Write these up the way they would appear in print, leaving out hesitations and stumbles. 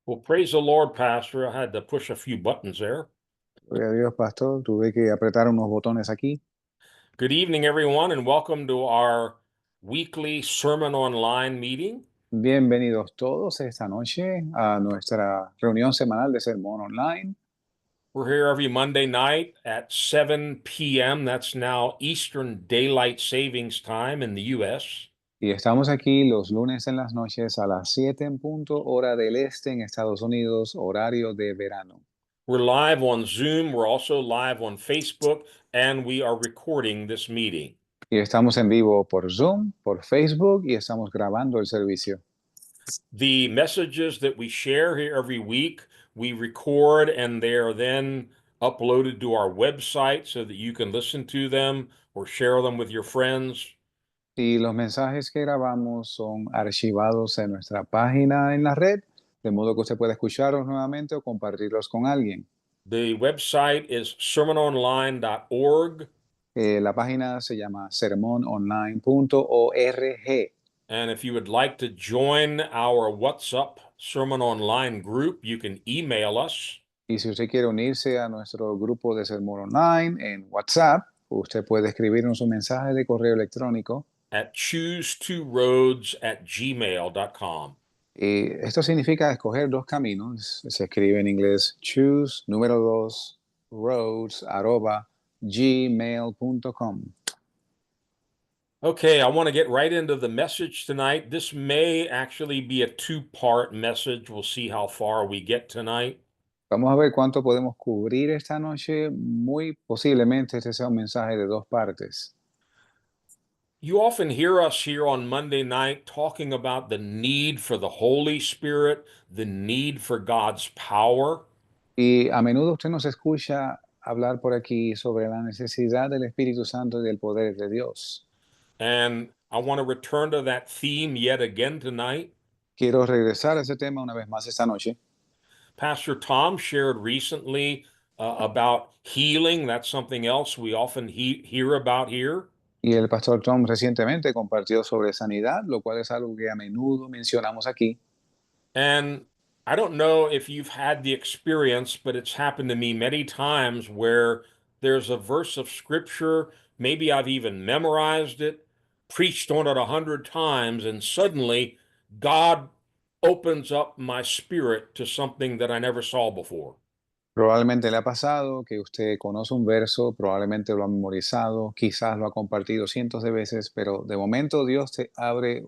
Well, praise the Lord, Pastor. I had to push a few buttons there. Gloria a Dios, pastor. Tuve que apretar unos botones aquí. Good evening, everyone, and welcome to our weekly Sermon Online meeting. Bienvenidos todos esta noche a nuestra reunión semanal de sermón online. We're here every Monday night at 7 p.m. That's now Eastern Daylight Savings Time in the U.S. Y estamos aquí los lunes en las noches a las 7 en punto, hora del este en Estados Unidos, horario de verano. We're live on Zoom. We're also live on Facebook, and we are recording this meeting. Y estamos en vivo por Zoom, por Facebook y estamos grabando el servicio. The messages that we share here every week, we record and they are then uploaded to our website so that you can listen to them or share them with your friends. Y los mensajes que grabamos son archivados en nuestra página en la red, de modo que usted pueda escucharlos nuevamente o compartirlos con alguien. The website is sermononline.org. La página se llama sermononline.org. And if you would like to join our What's Up Sermon Online group, you can email us Y si usted quiere unirse a nuestro grupo de sermón online en WhatsApp, usted puede escribirnos un mensaje de correo electrónico. at choose2roads@gmail.com. Y esto significa escoger dos caminos. Se escribe en inglés choose, número 2, roads, @gmail.com. Okay, I want to get right into the message tonight. This may actually be a two-part message. We'll see how far we get tonight. Vamos a ver cuánto podemos cubrir esta noche. Muy posiblemente este sea un mensaje de dos partes. You often hear us here on Monday night talking about the need for the Holy Spirit, the need for God's power. Y a menudo usted nos escucha hablar por aquí sobre la necesidad del Espíritu Santo y del poder de Dios. And I want to return to that theme yet again tonight. Quiero regresar a ese tema una vez más esta noche. Pastor Tom shared recently about healing. That's something else we often hear about here. Y el pastor Tom recientemente compartió sobre sanidad, lo cual es algo que a menudo mencionamos aquí. And I don't know if you've had the experience, but it's happened to me many times where there's a verse of scripture, maybe I've even memorized it, preached on it 100 times, and suddenly God opens up my spirit to something that I never saw before. Probablemente le ha pasado que usted conoce un verso, probablemente lo ha memorizado, quizás lo ha compartido cientos de veces, pero de momento Dios te abre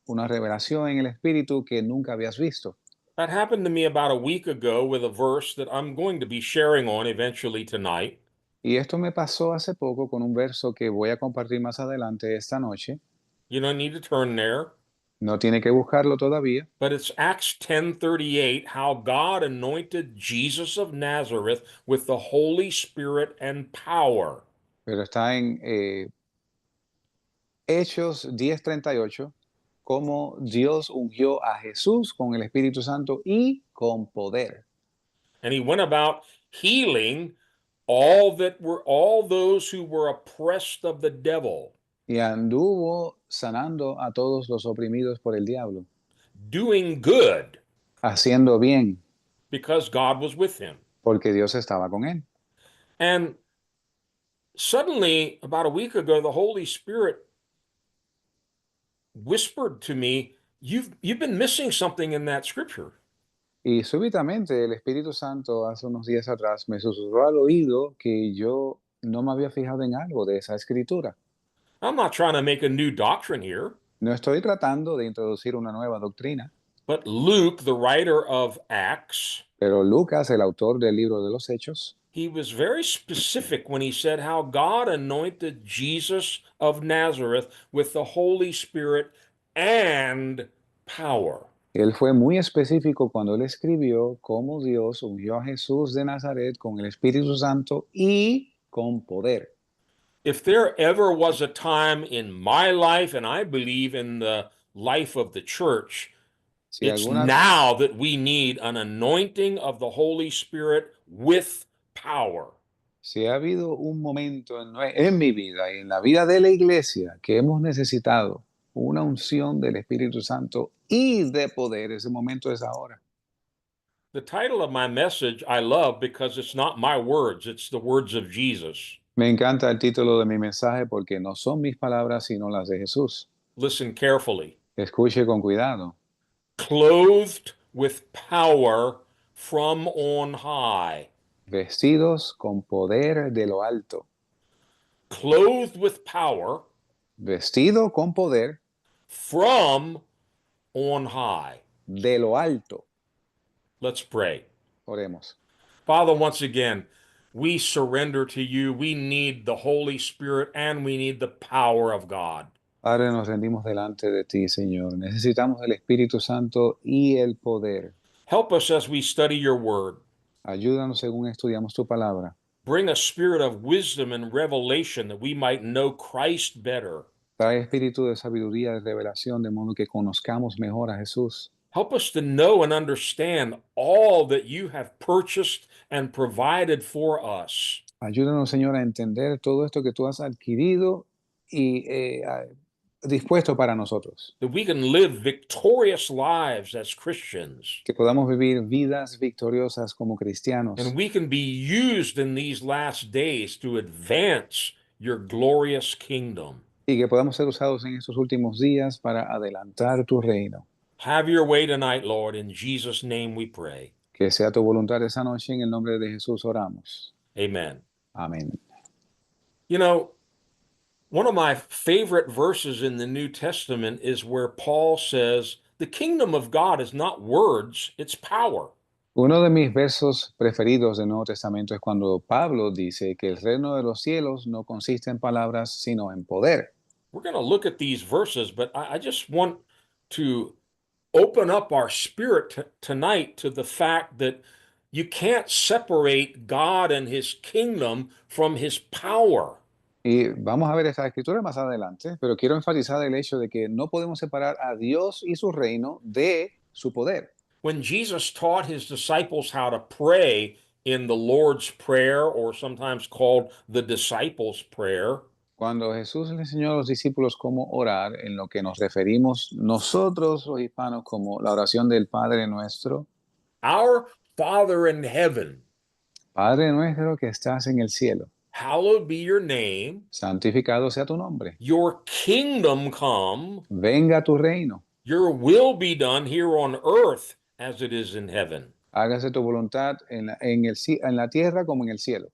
una revelación en el Espíritu que nunca habías visto. That happened to me about a week ago with a verse that I'm going to be sharing on eventually tonight. Y esto me pasó hace poco con un verso que voy a compartir más adelante esta noche. You don't need to turn there, No tiene que buscarlo todavía, but it's Acts 10:38, how God anointed Jesus of Nazareth with the Holy Spirit and power. pero está en Hechos 10:38, cómo Dios ungió a Jesús con el Espíritu Santo y con poder. And he went about healing all those who were oppressed of the devil, Y anduvo sanando a todos los oprimidos por el diablo, doing good haciendo bien, because God was with him. porque Dios estaba con él. And suddenly, about a week ago, the Holy Spirit whispered to me, you've been missing something in that scripture. Y súbitamente el Espíritu Santo hace unos días atrás me susurró al oído que yo no me había fijado en algo de esa escritura. I'm not trying to make a new doctrine here, No estoy tratando de introducir una nueva doctrina, but Luke, the writer of Acts, pero Lucas, el autor del libro de los Hechos, he was very specific when he said how God anointed Jesus of Nazareth with the Holy Spirit and power. él fue muy específico cuando él escribió cómo Dios ungió a Jesús de Nazaret con el Espíritu Santo y con poder. If there ever was a time in my life, and I believe in the life of the church, Si it's alguna, now that we need an anointing of the Holy Spirit with power. si ha habido un momento en mi vida y en la vida de la iglesia que hemos necesitado una unción del Espíritu Santo y de poder, ese momento es ahora. The title of my message I love because it's not my words, it's the words of Jesus. Me encanta el título de mi mensaje porque no son mis palabras, sino las de Jesús. Listen carefully. Escuche con cuidado. Clothed with power from on high. Vestidos con poder de lo alto. Clothed with power Vestido con poder from on high. de lo alto. Let's pray. Oremos. Father, once again, we surrender to you. We need the Holy Spirit and we need the power of God. Padre, nos rendimos delante de ti, Señor. Necesitamos el Espíritu Santo y el poder. Help us as we study your word. Ayúdanos según estudiamos tu palabra. Bring a spirit of wisdom and revelation that we might know Christ better. Trae espíritu de sabiduría, de revelación, de modo que conozcamos mejor a Jesús. Help us to know and understand all that you have purchased and provided for us. Ayúdanos, Señor, a entender todo esto que tú has adquirido y dispuesto para nosotros. That we can live victorious lives as Christians. Que podamos vivir vidas victoriosas como cristianos. And we can be used in these last days to advance your glorious kingdom. Y que podamos ser usados en estos últimos días para adelantar tu reino. Have your way tonight, Lord. In Jesus' name we pray. Que sea tu voluntad esa noche, en el nombre de Jesús oramos. Amen. Amén. You know, one of my favorite verses in the New Testament is where Paul says, the kingdom of God is not words, it's power. Uno de mis versos preferidos del Nuevo Testamento es cuando Pablo dice que el reino de los cielos no consiste en palabras, sino en poder. We're going to look at these verses, but I just want to open up our spirit tonight to the fact that you can't separate God and his kingdom from his power. Y vamos a ver esta escritura más adelante, pero quiero enfatizar el hecho de que no podemos separar a Dios y su reino de su poder. When Jesus taught his disciples how to pray in the Lord's Prayer, or sometimes called the Disciples' Prayer, Cuando Jesús le enseñó a los discípulos cómo orar, en lo que nos referimos nosotros los hispanos como la oración del Padre nuestro, Our Father in heaven, Padre nuestro que estás en el cielo, hallowed be your name, santificado sea tu nombre, your kingdom come, venga tu reino, your will be done here on earth as it is in heaven. hágase tu voluntad en la tierra como en el cielo.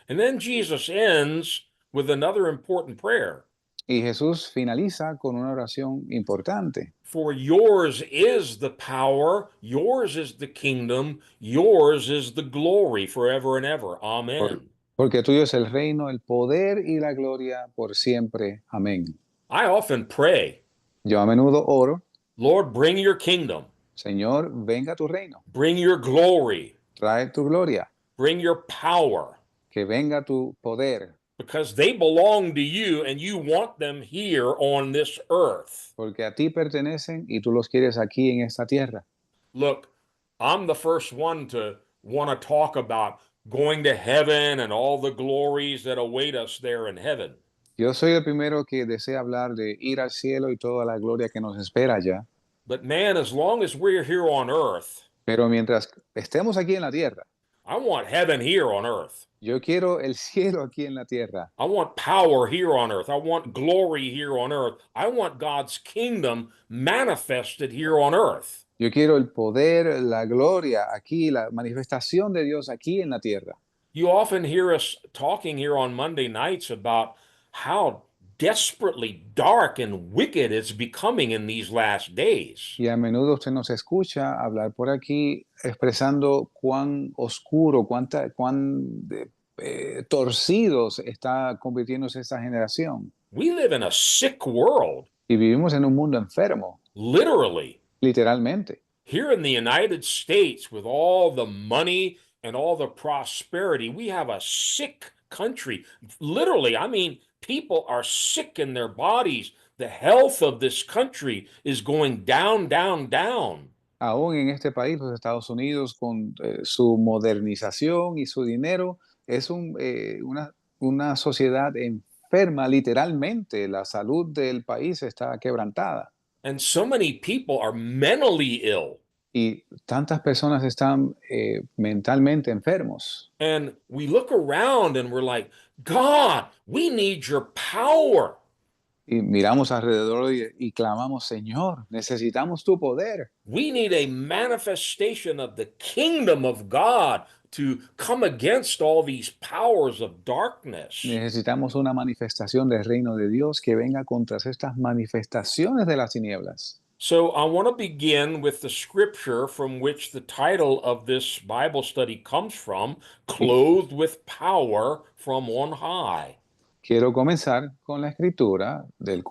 And then Jesus ends with another important prayer. Y Jesús finaliza con una oración importante. For yours is the power, yours is the kingdom, yours is the glory forever and ever. Amen. Porque tuyo es el reino, el poder y la gloria por siempre. Amén. I often pray, Yo a menudo oro, Lord, bring your kingdom, Señor, venga tu reino, bring your glory, trae tu gloria, bring your power, que venga tu poder, because they belong to you and you want them here on this earth. porque a ti pertenecen y tú los quieres aquí en esta tierra. Look, I'm the first one to want to talk about going to heaven and all the glories that await us there in heaven. Yo soy el primero que desea hablar de ir al cielo y toda la gloria que nos espera allá. But man, as long as we're here on earth, Pero mientras estemos aquí en la tierra, I want heaven here on earth. yo quiero el cielo aquí en la tierra. I want power here on earth. I want glory here on earth. I want God's kingdom manifested here on earth. Yo quiero el poder, la gloria aquí, la manifestación de Dios aquí en la tierra. You often hear us talking here on Monday nights about how desperately dark and wicked it's becoming in these last days. Y a menudo usted nos escucha hablar por aquí expresando cuán oscuro, cuán torcido se está convirtiéndose esta generación. We live in a sick world, Y vivimos en un mundo enfermo, literally. literalmente. Here in the United States, with all the money and all the prosperity, we have a sick country. Literally, I mean, people are sick in their bodies. The health of this country is going down, down, down. Aún en este país, los Estados Unidos, con su modernización y su dinero, es una sociedad enferma, literalmente. La salud del país está quebrantada. And so many people are mentally ill. Y tantas personas están mentalmente enfermos. And we look around and we're like, God, we need your power. Y miramos alrededor y clamamos, Señor, necesitamos tu poder. We need a manifestation of the kingdom of God to come against all these powers of darkness. Necesitamos una manifestación del reino de Dios que venga contra estas manifestaciones de las tinieblas. So I want to begin with the scripture from which the title of this Bible study comes from, Y clothed with power from on high. quiero comenzar con la escritura de la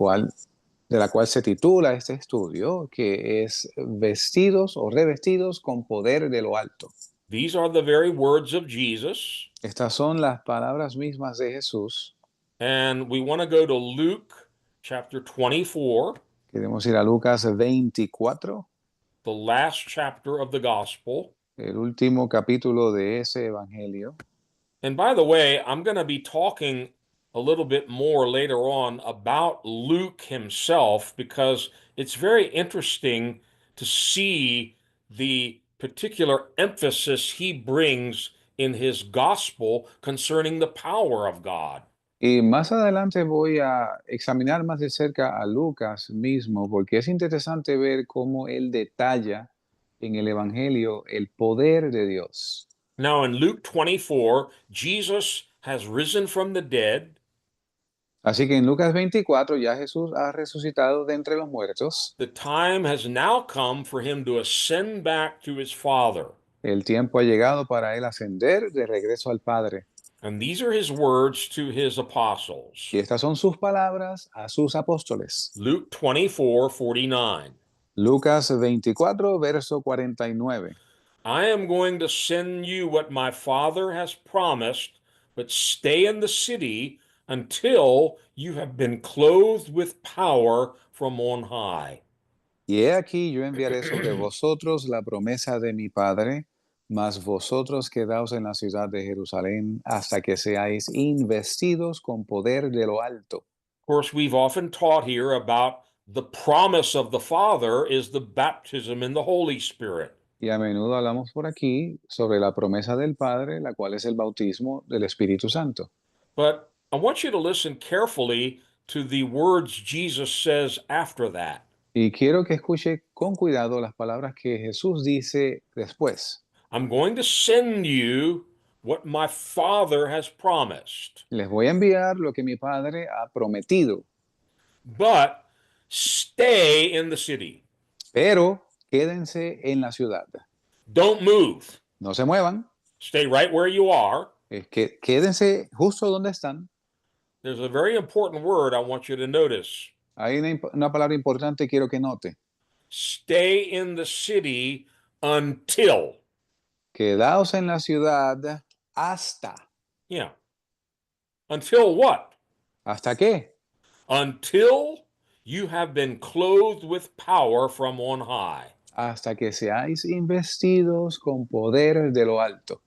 cual se titula este estudio, que es vestidos o revestidos con poder de lo alto. These are the very words of Jesus. Estas son las palabras mismas de Jesús. And we want to go to Luke chapter 24, Queremos ir a Lucas 24, the last chapter of the gospel. el último capítulo de ese evangelio. And by the way, I'm going to be talking a little bit more later on about Luke himself because it's very interesting to see the particular emphasis he brings in his gospel concerning the power of God. Y más adelante voy a examinar más de cerca a Lucas mismo, porque es interesante ver cómo él detalla en el evangelio el poder de Dios. Now, in Luke 24, Jesus has risen from the dead. Así que en Lucas 24 ya Jesús ha resucitado de entre los muertos. The time has now come for him to ascend back to his Father. El tiempo ha llegado para él ascender de regreso al Padre. And these are his words to his apostles. Y estas son sus palabras a sus apóstoles. Luke 24:49. Lucas 24, verso 49. I am going to send you what my Father has promised, but stay in the city until you have been clothed with power from on high. Y he aquí yo enviaré sobre vosotros la promesa de mi Padre, mas vosotros quedaos en la ciudad de Jerusalén hasta que seáis investidos con poder de lo alto. Of course, we've often taught here about the promise of the Father is the baptism in the Holy Spirit. Y a menudo hablamos por aquí sobre la promesa del Padre, la cual es el bautismo del Espíritu Santo. But I want you to listen carefully to the words Jesus says after that. Y quiero que escuche con cuidado las palabras que Jesús dice después. I'm going to send you what my Father has promised, Les voy a enviar lo que mi Padre ha prometido, but stay in the city. pero quédense en la ciudad. Don't move. No se muevan, Stay right where you are. es que quédense justo donde están. There's a very important word I want you to notice. Hay una palabra importante que quiero que note. Stay in the city until. Quedaos en la ciudad hasta. Yeah. Until what? ¿Hasta qué? Until you have been clothed with power from on high. Hasta que seáis investidos con poder de lo alto.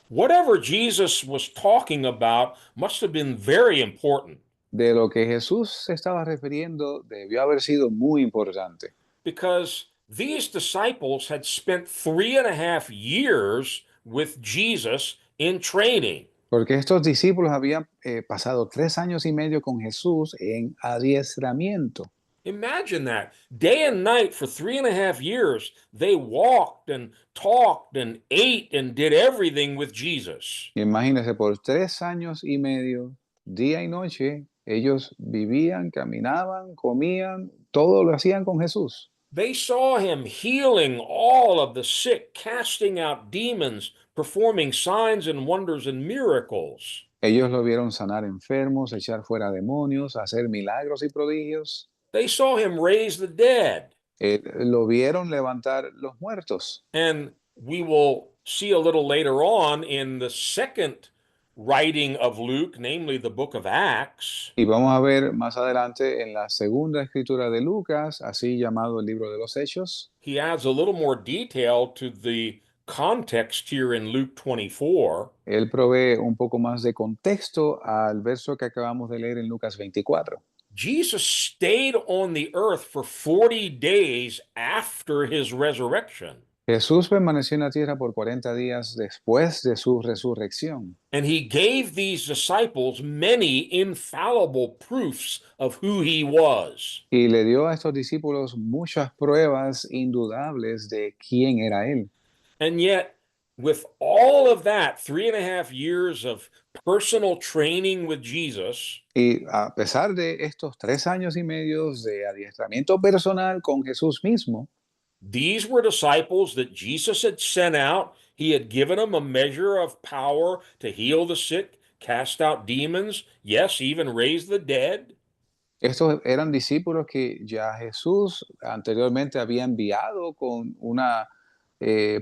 Whatever Jesus was talking about must have been very important De lo que Jesús se estaba refiriendo debió haber sido muy importante, because these disciples had spent 3.5 years with Jesus in training. porque estos discípulos habían pasado 3 años y medio con Jesús en adiestramiento. Imagine that. Day and night for 3.5 years, they walked and talked and ate and did everything with Jesus. Imagínense, por 3 años y medio, día y noche, ellos vivían, caminaban, comían, todo lo hacían con Jesús. They saw him healing all of the sick, casting out demons, performing signs and wonders and miracles. Ellos lo vieron sanar enfermos, echar fuera demonios, hacer milagros y prodigios. They saw him raise the dead. Lo vieron levantar los muertos. And we will see a little later on in the second writing of Luke, namely the book of Acts, Y vamos a ver más adelante en la segunda escritura de Lucas, así llamado el libro de los Hechos, he adds a little more detail to the context here in Luke 24. él provee un poco más de contexto al verso que acabamos de leer en Lucas 24. Jesus stayed on the earth for 40 days after his resurrection. Jesús permaneció en la tierra por 40 días después de su resurrección. And he gave these disciples many infallible proofs of who he was. Y le dio a estos discípulos muchas pruebas indudables de quién era Él. And yet, with all of that, 3.5 years of personal training with Jesus, Y a pesar de estos 3 años y medio de adiestramiento personal con Jesús mismo, these were disciples that Jesus had sent out. He had given them a measure of power to heal the sick, cast out demons, yes, even raise the dead. estos eran discípulos que ya Jesús anteriormente había enviado con una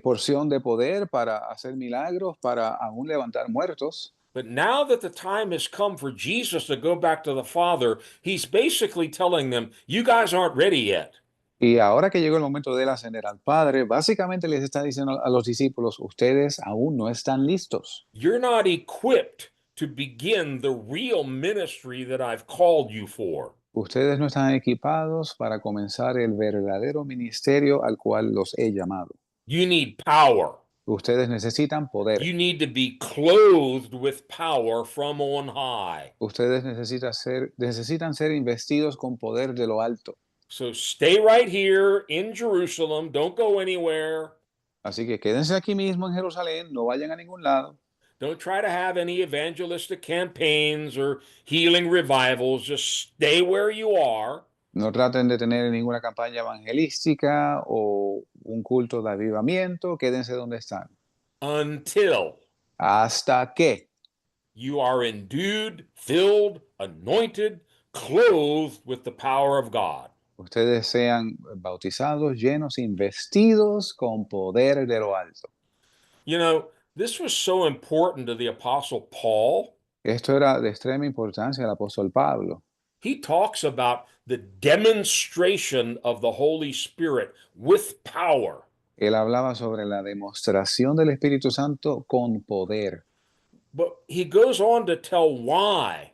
porción de poder para hacer milagros, para aún levantar muertos. But now that the time has come for Jesus to go back to the Father, he's basically telling them, you guys aren't ready yet. Y ahora que llegó el momento de él ascender al Padre, básicamente les está diciendo a los discípulos, ustedes aún no están listos. You're not equipped to begin the real ministry that I've called you for. Ustedes no están equipados para comenzar el verdadero ministerio al cual los he llamado. You need power. Ustedes necesitan poder. You need to be clothed with power from on high. Ustedes necesitan ser investidos con poder de lo alto. So stay right here in Jerusalem. Don't go anywhere. Así que quédense aquí mismo en Jerusalén, no vayan a ningún lado. Don't try to have any evangelistic campaigns or healing revivals. Just stay where you are. No traten de tener ninguna campaña evangelística o un culto de avivamiento, quédense donde están. Until Hasta que you are endued, filled, anointed, clothed with the power of God. ustedes sean bautizados, llenos, investidos con poder de lo alto. You know, this was so important to the Apostle Paul. Esto era de extrema importancia al apóstol Pablo. He talks about the demonstration of the Holy Spirit with power. Él hablaba sobre la demostración del Espíritu Santo con poder. But he goes on to tell why.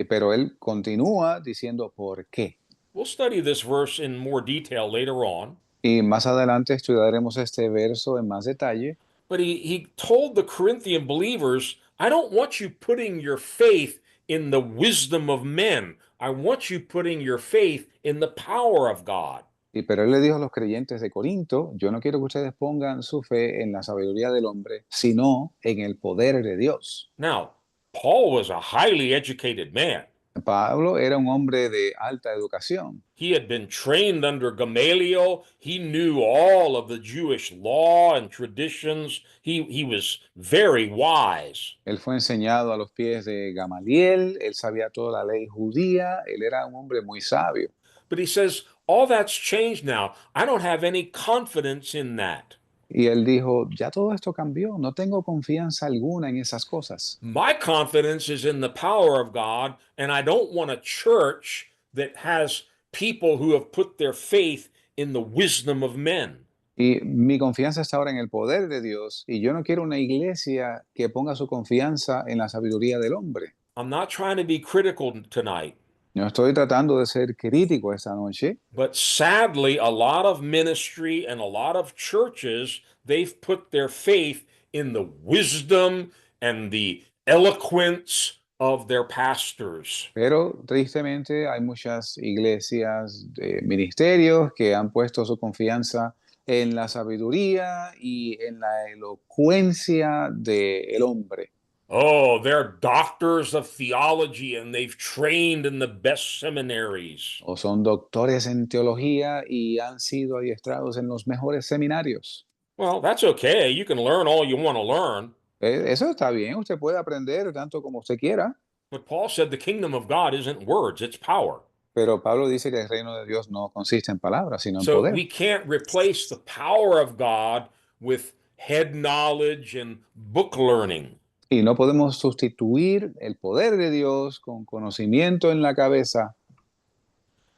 Pero él continúa diciendo por qué. We'll study this verse in more detail later on. Y más adelante estudiaremos este verso en más detalle. But he told the Corinthian believers, I don't want you putting your faith in the wisdom of men. I want you putting your faith in the power of God. Pero él le dijo a los creyentes de Corinto, yo no quiero que ustedes pongan su fe en la sabiduría del hombre, sino en el poder de Dios. Now, Paul was a highly educated man. Pablo era un hombre de alta educación. He had been trained under Gamaliel. He knew all of the Jewish law and traditions. He was very wise. Él fue enseñado a los pies de Gamaliel, él sabía toda la ley judía, él era un hombre muy sabio. But he says, all that's changed now. I don't have any confidence in that. Y él dijo, ya todo esto cambió, no tengo confianza alguna en esas cosas. My confidence is in the power of God, and I don't want a church that has people who have put their faith in the wisdom of men. Y mi confianza está ahora en el poder de Dios, y yo no quiero una iglesia que ponga su confianza en la sabiduría del hombre. I'm not trying to be critical tonight, No estoy tratando de ser crítico esta noche, but sadly, a lot of ministry and a lot of churches, they've put their faith in the wisdom and the eloquence of their pastors. pero tristemente hay muchas iglesias, ministerios que han puesto su confianza en la sabiduría y en la elocuencia del hombre. Oh, they're doctors of theology and they've trained in the best seminaries. O son doctores en teología y han sido adiestrados en los mejores seminarios. Well, that's okay. You can learn all you want to learn. Eso está bien, usted puede aprender tanto como usted quiera, But Paul said the kingdom of God isn't words, it's power. pero Pablo dice que el reino de Dios no consiste en palabras, sino en So poder. we can't replace the power of God with head knowledge and book learning. Y no podemos sustituir el poder de Dios con conocimiento en la cabeza.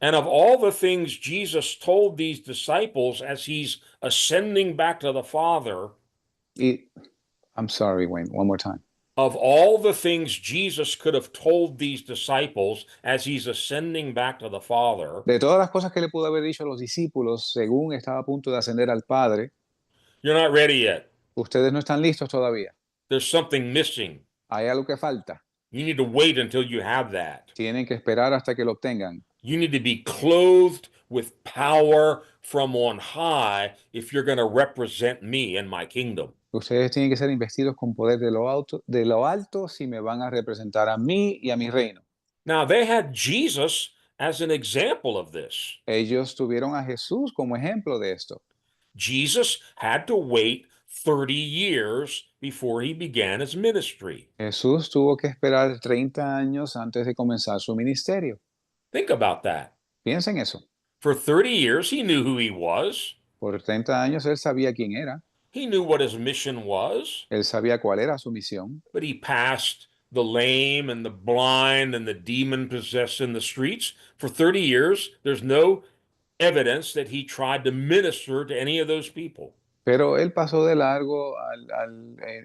And of all the things Jesus told these disciples as he's ascending back to the Father, Y, I'm sorry, Wayne, one more time. Of all the things Jesus could have told these disciples as he's ascending back to the Father, De todas las cosas que le pudo haber dicho a los discípulos, según estaba a punto de ascender al Padre, you're not ready yet. ustedes no están listos todavía. There's something missing. Hay algo que falta. You need to wait until you have that. Tienen que esperar hasta que lo obtengan. You need to be clothed with power from on high if you're going to represent me in my kingdom. Ustedes tienen que ser investidos con poder de lo alto si me van a representar a mí y a mi reino. Now, they had Jesus as an example of this. Ellos tuvieron a Jesús como ejemplo de esto. Jesus had to wait 30 years before he began his ministry. Jesús tuvo que esperar 30 años antes de comenzar su ministerio. Think about that. Piensen eso. For 30 years, he knew who he was. Por 30 años él sabía quién era. He knew what his mission was, Él sabía cuál era su misión. but he passed the lame and the blind and the demon possessed in the streets. For 30 years, there's no evidence that he tried to minister to any of those people. Pero él pasó de largo al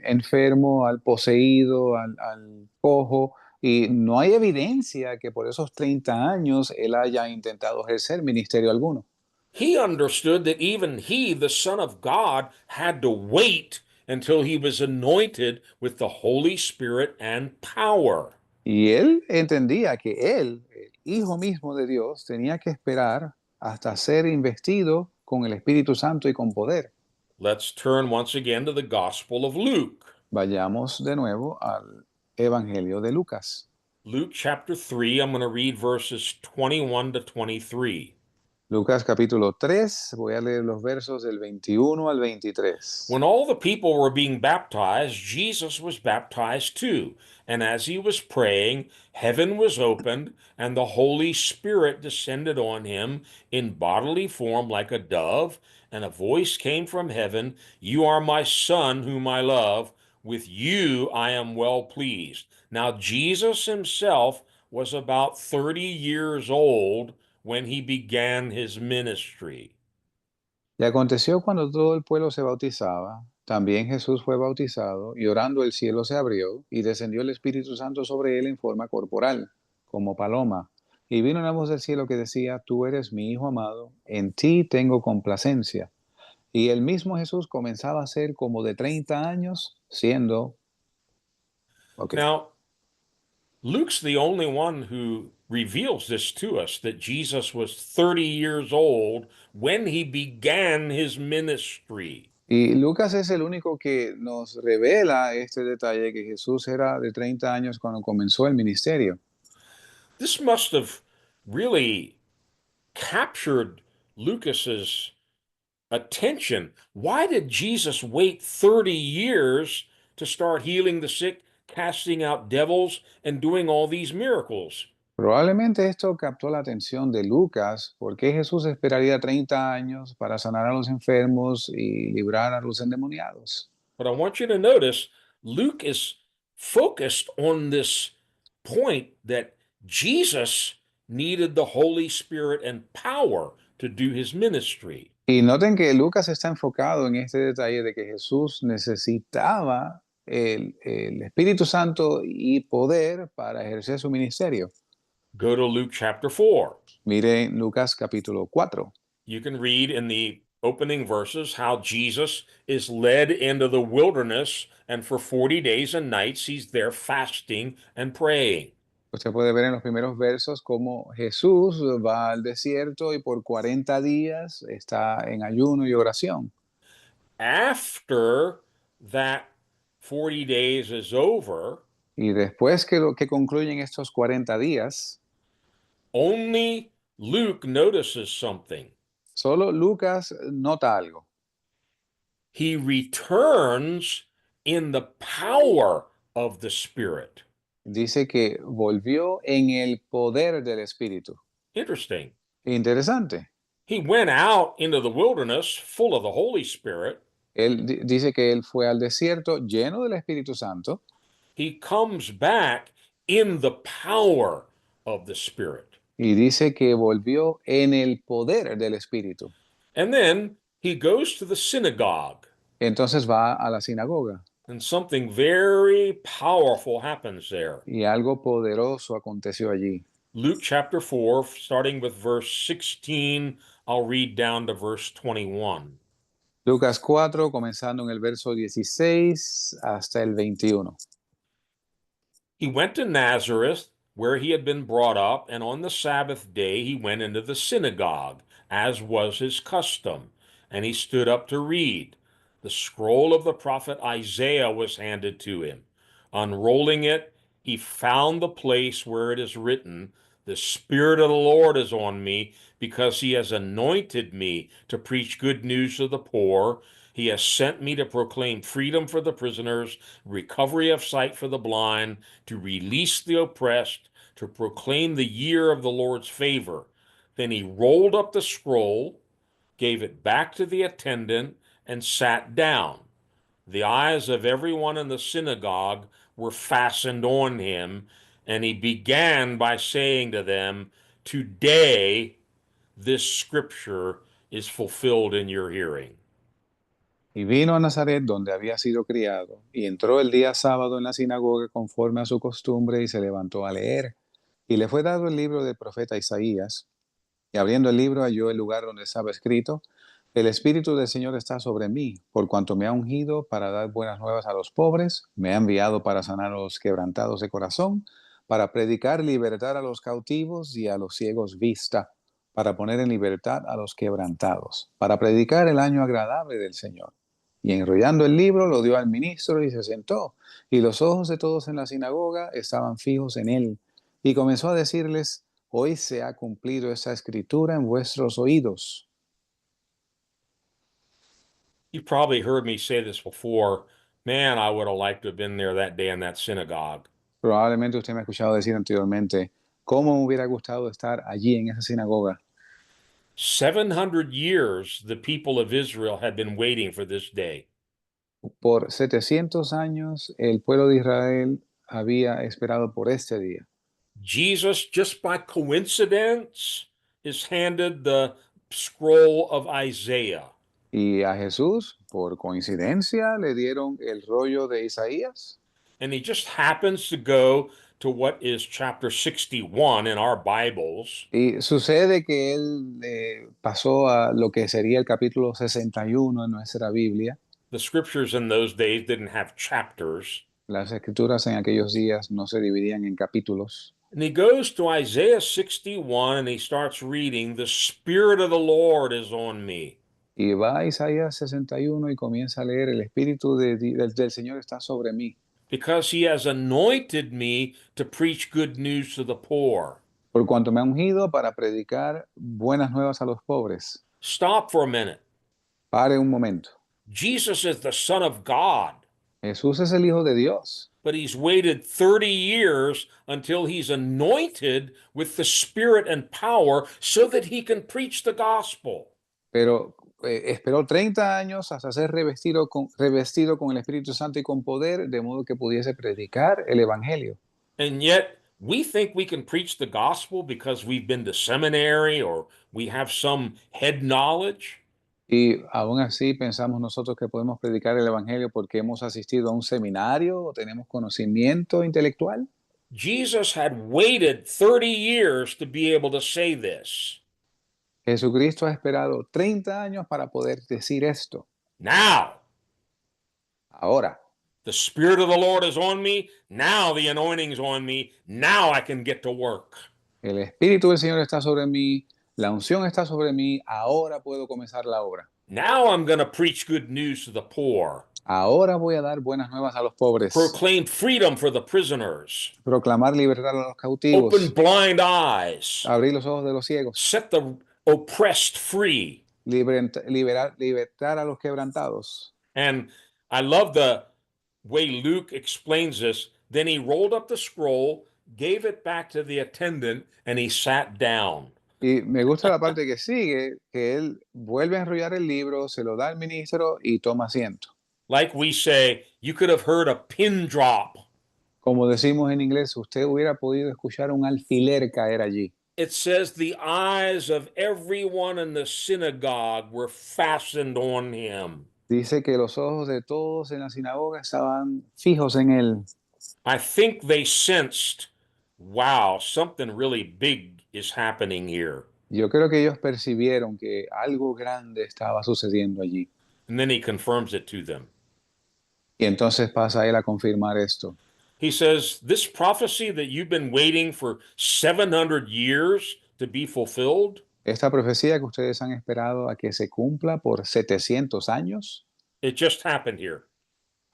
enfermo, al poseído, al cojo, y no hay evidencia que por esos 30 años él haya intentado ejercer ministerio alguno. He understood that even he, the Son of God, had to wait until he was anointed with the Holy Spirit and power. Y él entendía que él, el Hijo mismo de Dios, tenía que esperar hasta ser investido con el Espíritu Santo y con poder. Let's turn once again to the Gospel of Luke. Vayamos de nuevo al Evangelio de Lucas. Luke chapter 3, I'm going to read verses 21 to 23. Lucas capítulo 3, voy a leer los versos del 21 al 23. When all the people were being baptized, Jesus was baptized too. And as he was praying, heaven was opened, and the Holy Spirit descended on him in bodily form like a dove. And a voice came from heaven, "You are my Son, whom I love. With you I am well pleased." Now, Jesus himself was about 30 years old when he began his ministry. Y aconteció cuando todo el pueblo se bautizaba, también Jesús fue bautizado, y orando el cielo se abrió, y descendió el Espíritu Santo sobre él en forma corporal, como paloma. Y vino una voz del cielo que decía, Tú eres mi Hijo amado, en ti tengo complacencia. Y el mismo Jesús comenzaba a ser como de 30 años, siendo... Ok. Now, Luke's the only one who reveals this to us that Jesus was 30 years old when he began his ministry. Y Lucas es el único que nos revela este detalle, que Jesús era de 30 años cuando comenzó el ministerio. This must have really captured Lucas's attention. Why did Jesus wait 30 years to start healing the sick, casting out devils, and doing all these miracles? Probablemente esto captó la atención de Lucas, porque Jesús esperaría 30 años para sanar a los enfermos y librar a los endemoniados. But I want you to notice Luke is focused on this point that Jesus needed the Holy Spirit and power to do his ministry. Y noten que Lucas está enfocado en este detalle de que Jesús necesitaba el Espíritu Santo y poder para ejercer su ministerio. Go to Luke chapter 4. Mire Lucas capítulo 4. You can read in the opening verses how Jesus is led into the wilderness, and for 40 days and nights he's there fasting and praying. Usted puede ver en los primeros versos cómo Jesús va al desierto y por 40 días está en ayuno y oración. After that 40 days is over, Y después que concluyen estos 40 días, only Luke notices something. solo Lucas nota algo. He returns in the power of the Spirit. Dice que volvió en el poder del Espíritu. Interesting. Interesante. He went out into the wilderness full of the Holy Spirit. Él dice que él fue al desierto lleno del Espíritu Santo. He comes back in the power of the Spirit. Y dice que volvió en el poder del Espíritu. And then he goes to the synagogue. Entonces va a la sinagoga. And something very powerful happens there. Y algo poderoso aconteció allí. Luke chapter 4, starting with verse 16, I'll read down to verse 21. Lucas 4, comenzando en el verso 16 hasta el 21. He went to Nazareth, where he had been brought up, and on the Sabbath day he went into the synagogue, as was his custom, and he stood up to read. The scroll of the prophet Isaiah was handed to him. Unrolling it, he found the place where it is written, "The Spirit of the Lord is on me, because he has anointed me to preach good news to the poor. He has sent me to proclaim freedom for the prisoners, recovery of sight for the blind, to release the oppressed, to proclaim the year of the Lord's favor." Then he rolled up the scroll, gave it back to the attendant, and sat down. The eyes of everyone in the synagogue were fastened on him, and he began by saying to them, "Today this scripture is fulfilled in your hearing." Y vino a Nazaret, donde había sido criado, y entró el día sábado en la sinagoga conforme a su costumbre, y se levantó a leer. Y le fue dado el libro del profeta Isaías. Y abriendo el libro halló el lugar donde estaba escrito: El Espíritu del Señor está sobre mí, por cuanto me ha ungido para dar buenas nuevas a los pobres, me ha enviado para sanar a los quebrantados de corazón, para predicar libertad a los cautivos y a los ciegos vista, para poner en libertad a los quebrantados, para predicar el año agradable del Señor. Y enrollando el libro lo dio al ministro y se sentó, y los ojos de todos en la sinagoga estaban fijos en él. Y comenzó a decirles: Hoy se ha cumplido esta escritura en vuestros oídos. You probably heard me say this before. Man, I would have liked to have been there that day in that synagogue. Probablemente usted me ha escuchado decir anteriormente: ¿cómo me hubiera gustado estar allí en esa sinagoga? 700 years the people of Israel had been waiting for this day. Por 700 años el pueblo de Israel había esperado por este día. Jesus, just by coincidence, is handed the scroll of Isaiah. Y a Jesús, por coincidencia, le dieron el rollo de Isaías. And he just happens to go to what is chapter 61 in our Bibles. Y sucede que él pasó a lo que sería el capítulo 61 en nuestra Biblia. The scriptures in those days didn't have chapters. Las escrituras en aquellos días no se dividían en capítulos. And he goes to Isaiah 61 and he starts reading, "The Spirit of the Lord is on me." Y va a Isaías 61 y comienza a leer: El Espíritu del Señor está sobre mí, Because he has anointed me to preach good news to the poor. por cuanto me ha ungido para predicar buenas nuevas a los pobres. Stop for a minute. Pare un momento. Jesus is the Son of God, Jesús es el Hijo de Dios, but he's waited 30 years until he's anointed with the Spirit and power so that he can preach the gospel. pero esperó 30 años hasta ser revestido con el Espíritu Santo y con poder, de modo que pudiese predicar el Evangelio. And yet, we think we can preach the gospel because we've been to seminary or we have some head knowledge. Y aún así pensamos nosotros que podemos predicar el Evangelio porque hemos asistido a un seminario o tenemos conocimiento intelectual. Jesus had waited 30 years to be able to say this. Jesucristo ha esperado 30 años para poder decir esto. Now, Ahora, the Spirit of the Lord is on me. Now the anointing's on me. Now I can get to work. el Espíritu del Señor está sobre mí, la unción está sobre mí, ahora puedo comenzar la obra. Now I'm going to preach good news to the poor, Ahora voy a dar buenas nuevas a los pobres, proclaim freedom for the prisoners, proclamar libertad a los open cautivos, blind eyes, abrir los ojos de los ciegos, set the oppressed free. libertar a los quebrantados. And I love the way Luke explains this. Then he rolled up the scroll, gave it back to the attendant, and he sat down. Y me gusta la parte que sigue, que él vuelve a enrollar el libro, se lo da al ministro y toma asiento. Like we say, you could have heard a pin drop. Como decimos en inglés, usted hubiera podido escuchar un alfiler caer allí. It says the eyes of everyone in the synagogue were fastened on him. Dice que los ojos de todos en la sinagoga estaban fijos en él. I think they sensed, wow, something really big is happening here. Yo creo que ellos percibieron que algo grande estaba sucediendo allí. And then he confirms it to them. Y entonces pasa él a confirmar esto. He says, this prophecy that you've been waiting for 700 years to be fulfilled, Esta profecía que ustedes han esperado a que se cumpla por 700 años, it just happened here.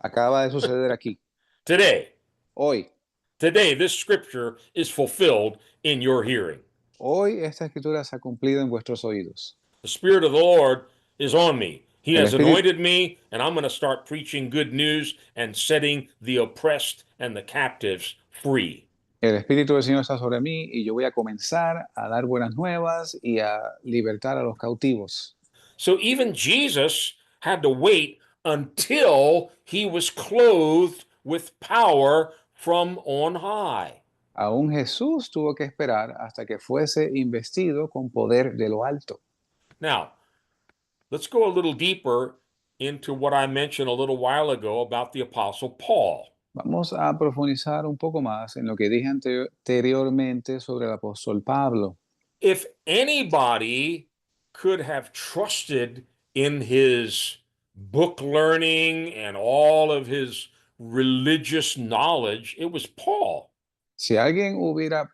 acaba de suceder aquí, Today, hoy. this scripture is fulfilled in your hearing. Hoy esta escritura se ha cumplido en vuestros oídos. The Spirit of the Lord is on me. He El has Espíritu, anointed me, and I'm going to start preaching good news and setting the oppressed and the captives free. el Espíritu del Señor está sobre mí y yo voy a comenzar a dar buenas nuevas y a libertar a los cautivos. So even Jesus had to wait until he was clothed with power from on high. Aún Jesús tuvo que esperar hasta que fuese investido con poder de lo alto. Now, let's go a little deeper into what I mentioned a little while ago about the Apostle Paul. Vamos a profundizar un poco más en lo que dije anteriormente sobre el apóstol Pablo. If anybody could have trusted in his book learning and all of his religious knowledge, it was Paul. Si alguien hubiera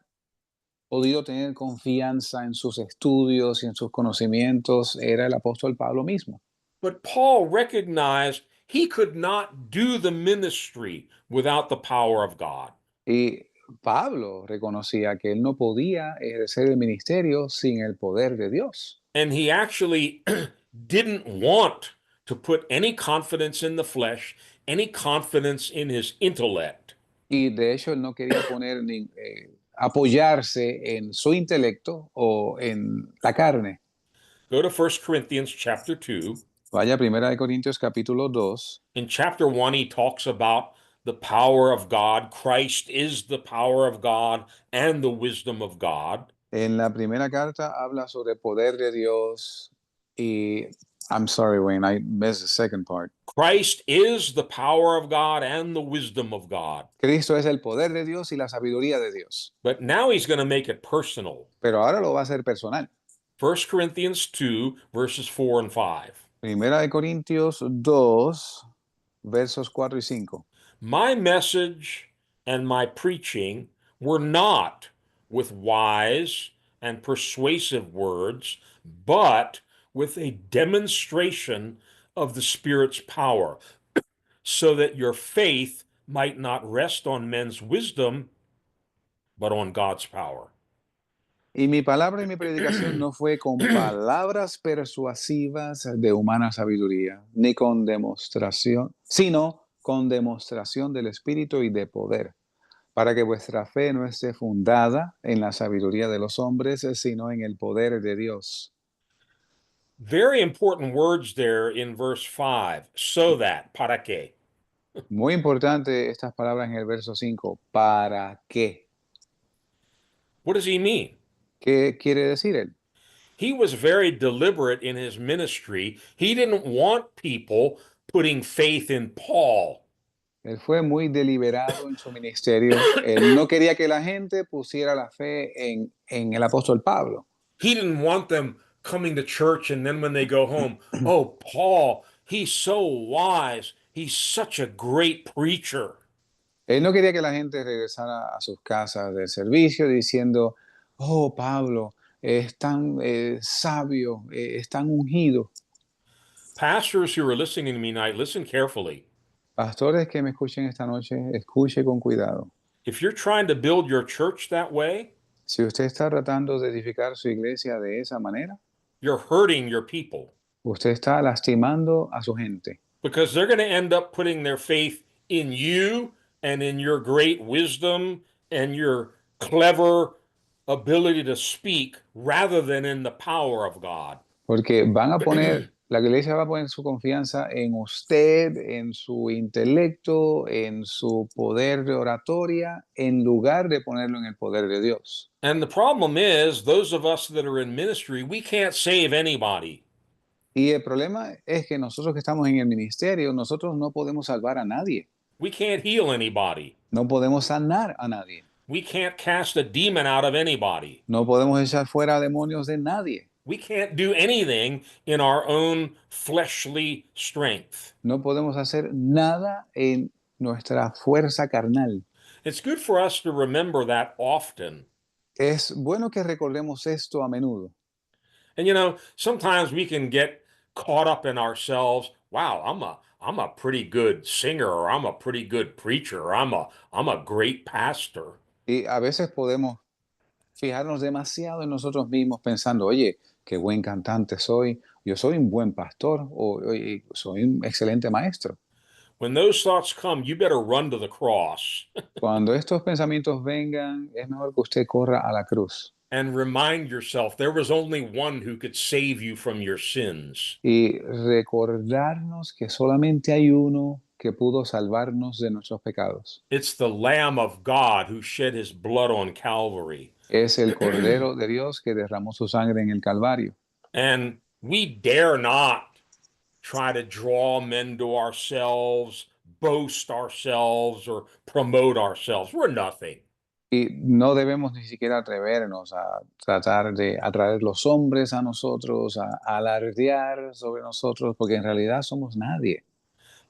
podido tener confianza en sus estudios y en sus conocimientos, era el apóstol Pablo mismo. But Paul recognized he could not do the ministry without the power of God. Y Pablo reconocía que él no podía ejercer el ministerio sin el poder de Dios. And he actually didn't want to put any confidence in the flesh, any confidence in his intellect. Y de hecho él no quería poner apoyarse en su intelecto o en la carne. Go to 1 Corinthians chapter 2. Vaya a 1 Corintios capítulo 2. In chapter 1, he talks about the power of God. Christ is the power of God and the wisdom of God. En la primera carta habla sobre el poder de Dios y I'm sorry, Wayne, I missed the second part. Christ is the power of God and the wisdom of God. Cristo es el poder de Dios y la sabiduría de Dios. But now he's going to make it personal. Pero ahora lo va a hacer personal. 1 Corinthians 2, verses 4 and 5. Primera de Corintios 2, versos 4 y 5. My message and my preaching were not with wise and persuasive words, but with a demonstration of the Spirit's power, so that your faith might not rest on men's wisdom, but on God's power. Y mi palabra y mi predicación no fue con palabras persuasivas de humana sabiduría, ni con demostración, sino con demostración del Espíritu y de poder, para que vuestra fe no esté fundada en la sabiduría de los hombres, sino en el poder de Dios. Very important words there in verse 5. So that, para qué. Muy importante estas palabras en el verso 5. ¿Para qué? What does he mean? ¿Qué quiere decir él? He was very deliberate in his ministry. He didn't want people putting faith in Paul. Él fue muy deliberado en su ministerio. Él no quería que la gente pusiera la fe en el apóstol Pablo. He didn't want them coming to church and then when they go home, oh, Paul, he's so wise. He's such a great preacher. Él no quería que la gente regresara a sus casas de servicio diciendo, oh, Pablo, es tan sabio, es tan ungido. Pastors who are listening to me tonight, listen carefully. Pastores que me escuchen esta noche, escuche con cuidado. If you're trying to build your church that way, Si usted está tratando de edificar su iglesia de esa manera, you're hurting your people usted está lastimando a su gente. because they're going to end up putting their faith in you and in your great wisdom and your clever ability to speak rather than in the power of God. Porque van a poner, la iglesia va a poner su confianza en usted, en su intelecto, en su poder de oratoria, en lugar de ponerlo en el poder de Dios. And the problem is, those of us that are in ministry, we can't save anybody. Y el problema es que nosotros que estamos en el ministerio, nosotros no podemos salvar a nadie, We can't heal anybody. no podemos sanar a nadie, We can't cast a demon out of anybody. no podemos echar fuera demonios de nadie, We can't do anything in our own fleshly strength. no podemos hacer nada en nuestra fuerza carnal. It's good for us to remember that often. Es bueno que recordemos esto a menudo. And sometimes we can get caught up in ourselves. Wow, I'm a pretty good singer, or I'm a pretty good preacher, or I'm a great pastor. Y a veces podemos fijarnos demasiado en nosotros mismos pensando, oye, qué buen cantante soy, yo soy un buen pastor o "Oye, soy un excelente maestro". When those thoughts come, you better run to the cross Cuando estos pensamientos vengan, es mejor que usted corra a la cruz and remind yourself there was only one who could save you from your sins. y recordarnos que solamente hay uno que pudo salvarnos de nuestros pecados. It's the Lamb of God who shed his blood on Calvary. Es el Cordero de Dios que derramó su sangre en el Calvario. And we dare not try to draw men to ourselves, boast ourselves, or promote ourselves. We're nothing. Y no debemos ni siquiera atrevernos a tratar de atraer los hombres a nosotros, a alardear sobre nosotros, porque en realidad somos nadie.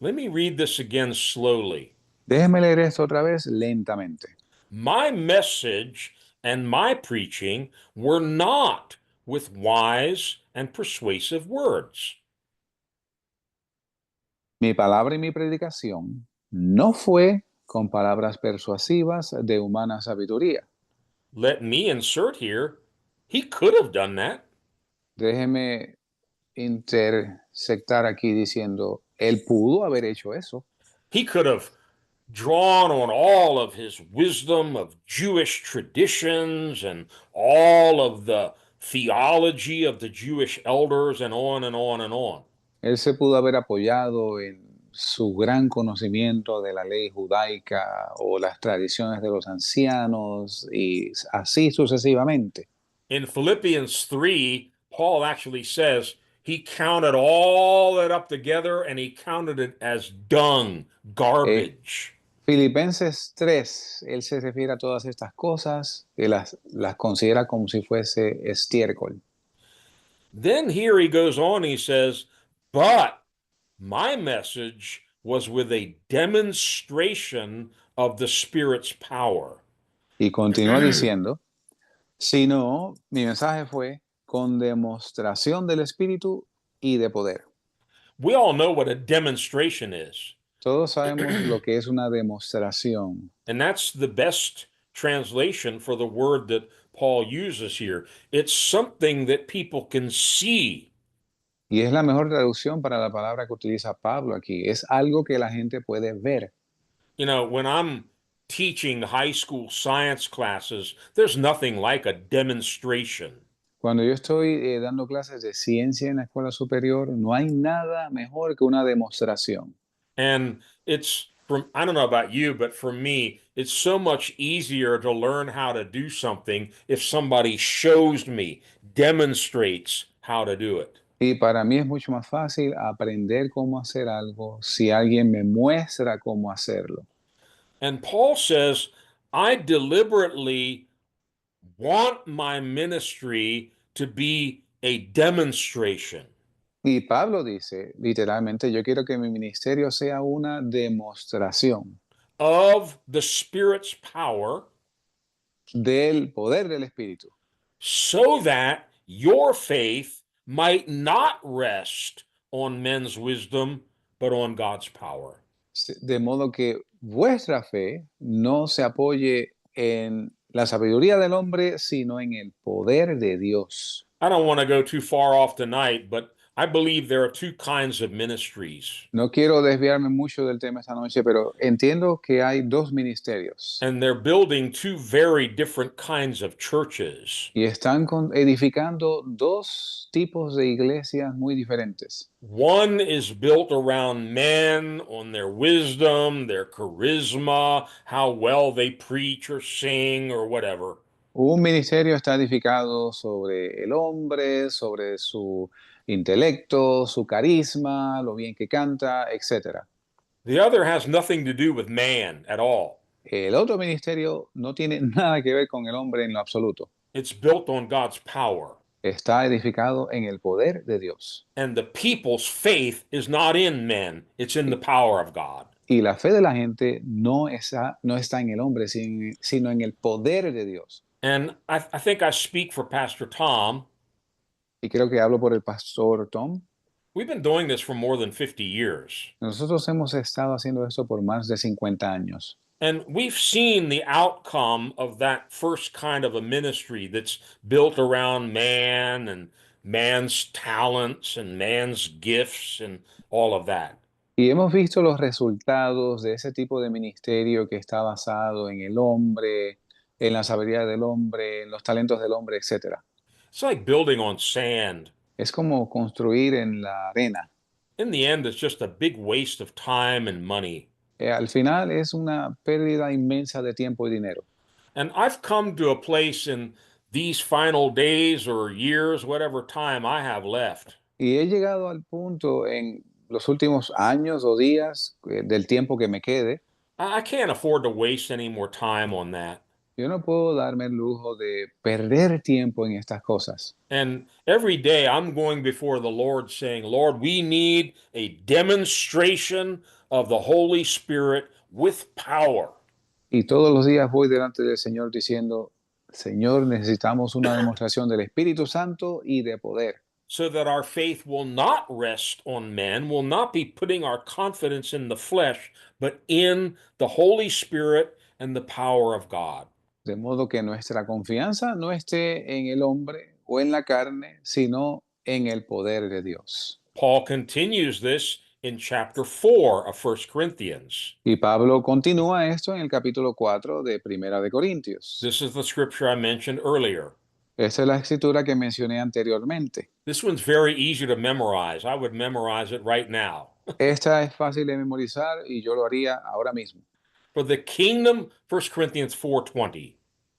Let me read this again slowly. Déjeme leer esto otra vez lentamente. My message and my preaching were not with wise and persuasive words. Mi palabra y mi predicación no fue con palabras persuasivas de humana sabiduría. Let me insert here, he could have done that. Déjeme intersectar aquí diciendo, él pudo haber hecho eso. He could have drawn on all of his wisdom of Jewish traditions and all of the theology of the Jewish elders and on and on and on. Él se pudo haber apoyado en su gran conocimiento de la ley judaica o las tradiciones de los ancianos y así sucesivamente. In Philippians 3, Paul actually says he counted all that up together and he counted it as dung, garbage. Filipenses 3, él se refiere a todas estas cosas y las considera como si fuese estiércol. Then here he goes on, he says, but my message was with a demonstration of the Spirit's power. Y continúa diciendo, sino mi mensaje fue con demostración del Espíritu y de poder. We all know what a demonstration is, Todos sabemos lo que es una demostración. and that's the best translation for the word that Paul uses here. It's something that people can see. Y es la mejor traducción para la palabra que utiliza Pablo aquí. Es algo que la gente puede ver. When I'm teaching high school science classes, there's nothing like a demonstration. Cuando yo estoy dando clases de ciencia en la escuela superior, no hay nada mejor que una demostración. And I don't know about you, but for me, it's so much easier to learn how to do something if somebody shows me, demonstrates how to do it. Y para mí es mucho más fácil aprender cómo hacer algo si alguien me muestra cómo hacerlo. And Paul says, I deliberately want my ministry to be a demonstration Y Pablo dice, literalmente, yo quiero que mi ministerio sea una demostración of the Spirit's power del poder del Espíritu, so that your faith might not rest on men's wisdom, but on God's power. de modo que vuestra fe no se apoye en la sabiduría del hombre, sino en el poder de Dios. I don't want to go too far off tonight, but I believe there are two kinds of ministries, No quiero desviarme mucho del tema esta noche, pero entiendo que hay dos ministerios and they're building two very different kinds of churches. y están edificando dos tipos de iglesias muy diferentes. One is built around men, on their wisdom, their charisma, how well they preach or sing or whatever. Un ministerio está edificado sobre el hombre, sobre su intelecto, su carisma, lo bien que canta, etc. The other has nothing to do with man at all. El otro ministerio no tiene nada que ver con el hombre en lo absoluto. It's built on God's power. Está edificado en el poder de Dios. And the people's faith is not in men, it's in the power of God. Y la fe de la gente no está en el hombre, sino en el poder de Dios. And I think I speak for Pastor Tom. Y creo que hablo por el pastor Tom. We've been doing this for more than 50 years. Nosotros hemos estado haciendo esto por más de 50 años. And we've seen the outcome of that first kind of a ministry that's built around man and man's talents and man's gifts and all of that. Y hemos visto los resultados de ese tipo de ministerio que está basado en el hombre, en la sabiduría del hombre, en los talentos del hombre, etc. It's like building on sand. Es como construir en la arena. In the end, it's just a big waste of time and money. Al final es una pérdida inmensa de tiempo y dinero. And I've come to a place in these final days or years, whatever time I have left, Y he llegado al punto en los últimos años o días del tiempo que me quede, I can't afford to waste any more time on that. yo no puedo darme el lujo de perder tiempo en estas cosas. And every day I'm going before the Lord saying, Lord, we need a demonstration of the Holy Spirit with power. Y todos los días voy delante del Señor diciendo, Señor, necesitamos una demostración del Espíritu Santo y de poder, So that our faith will not rest on men, will not be putting our confidence in the flesh, but in the Holy Spirit and the power of God. de modo que nuestra confianza no esté en el hombre o en la carne, sino en el poder de Dios. Paul continues this in chapter 4 of 1 Corinthians. Y Pablo continúa esto en el capítulo 4 de Primera de Corintios. This is the scripture I mentioned earlier. Esta es la escritura que mencioné anteriormente. This one's very easy to memorize. I would memorize it right now. Esta es fácil de memorizar y yo lo haría ahora mismo. For the kingdom, 1 Corinthians 4:20.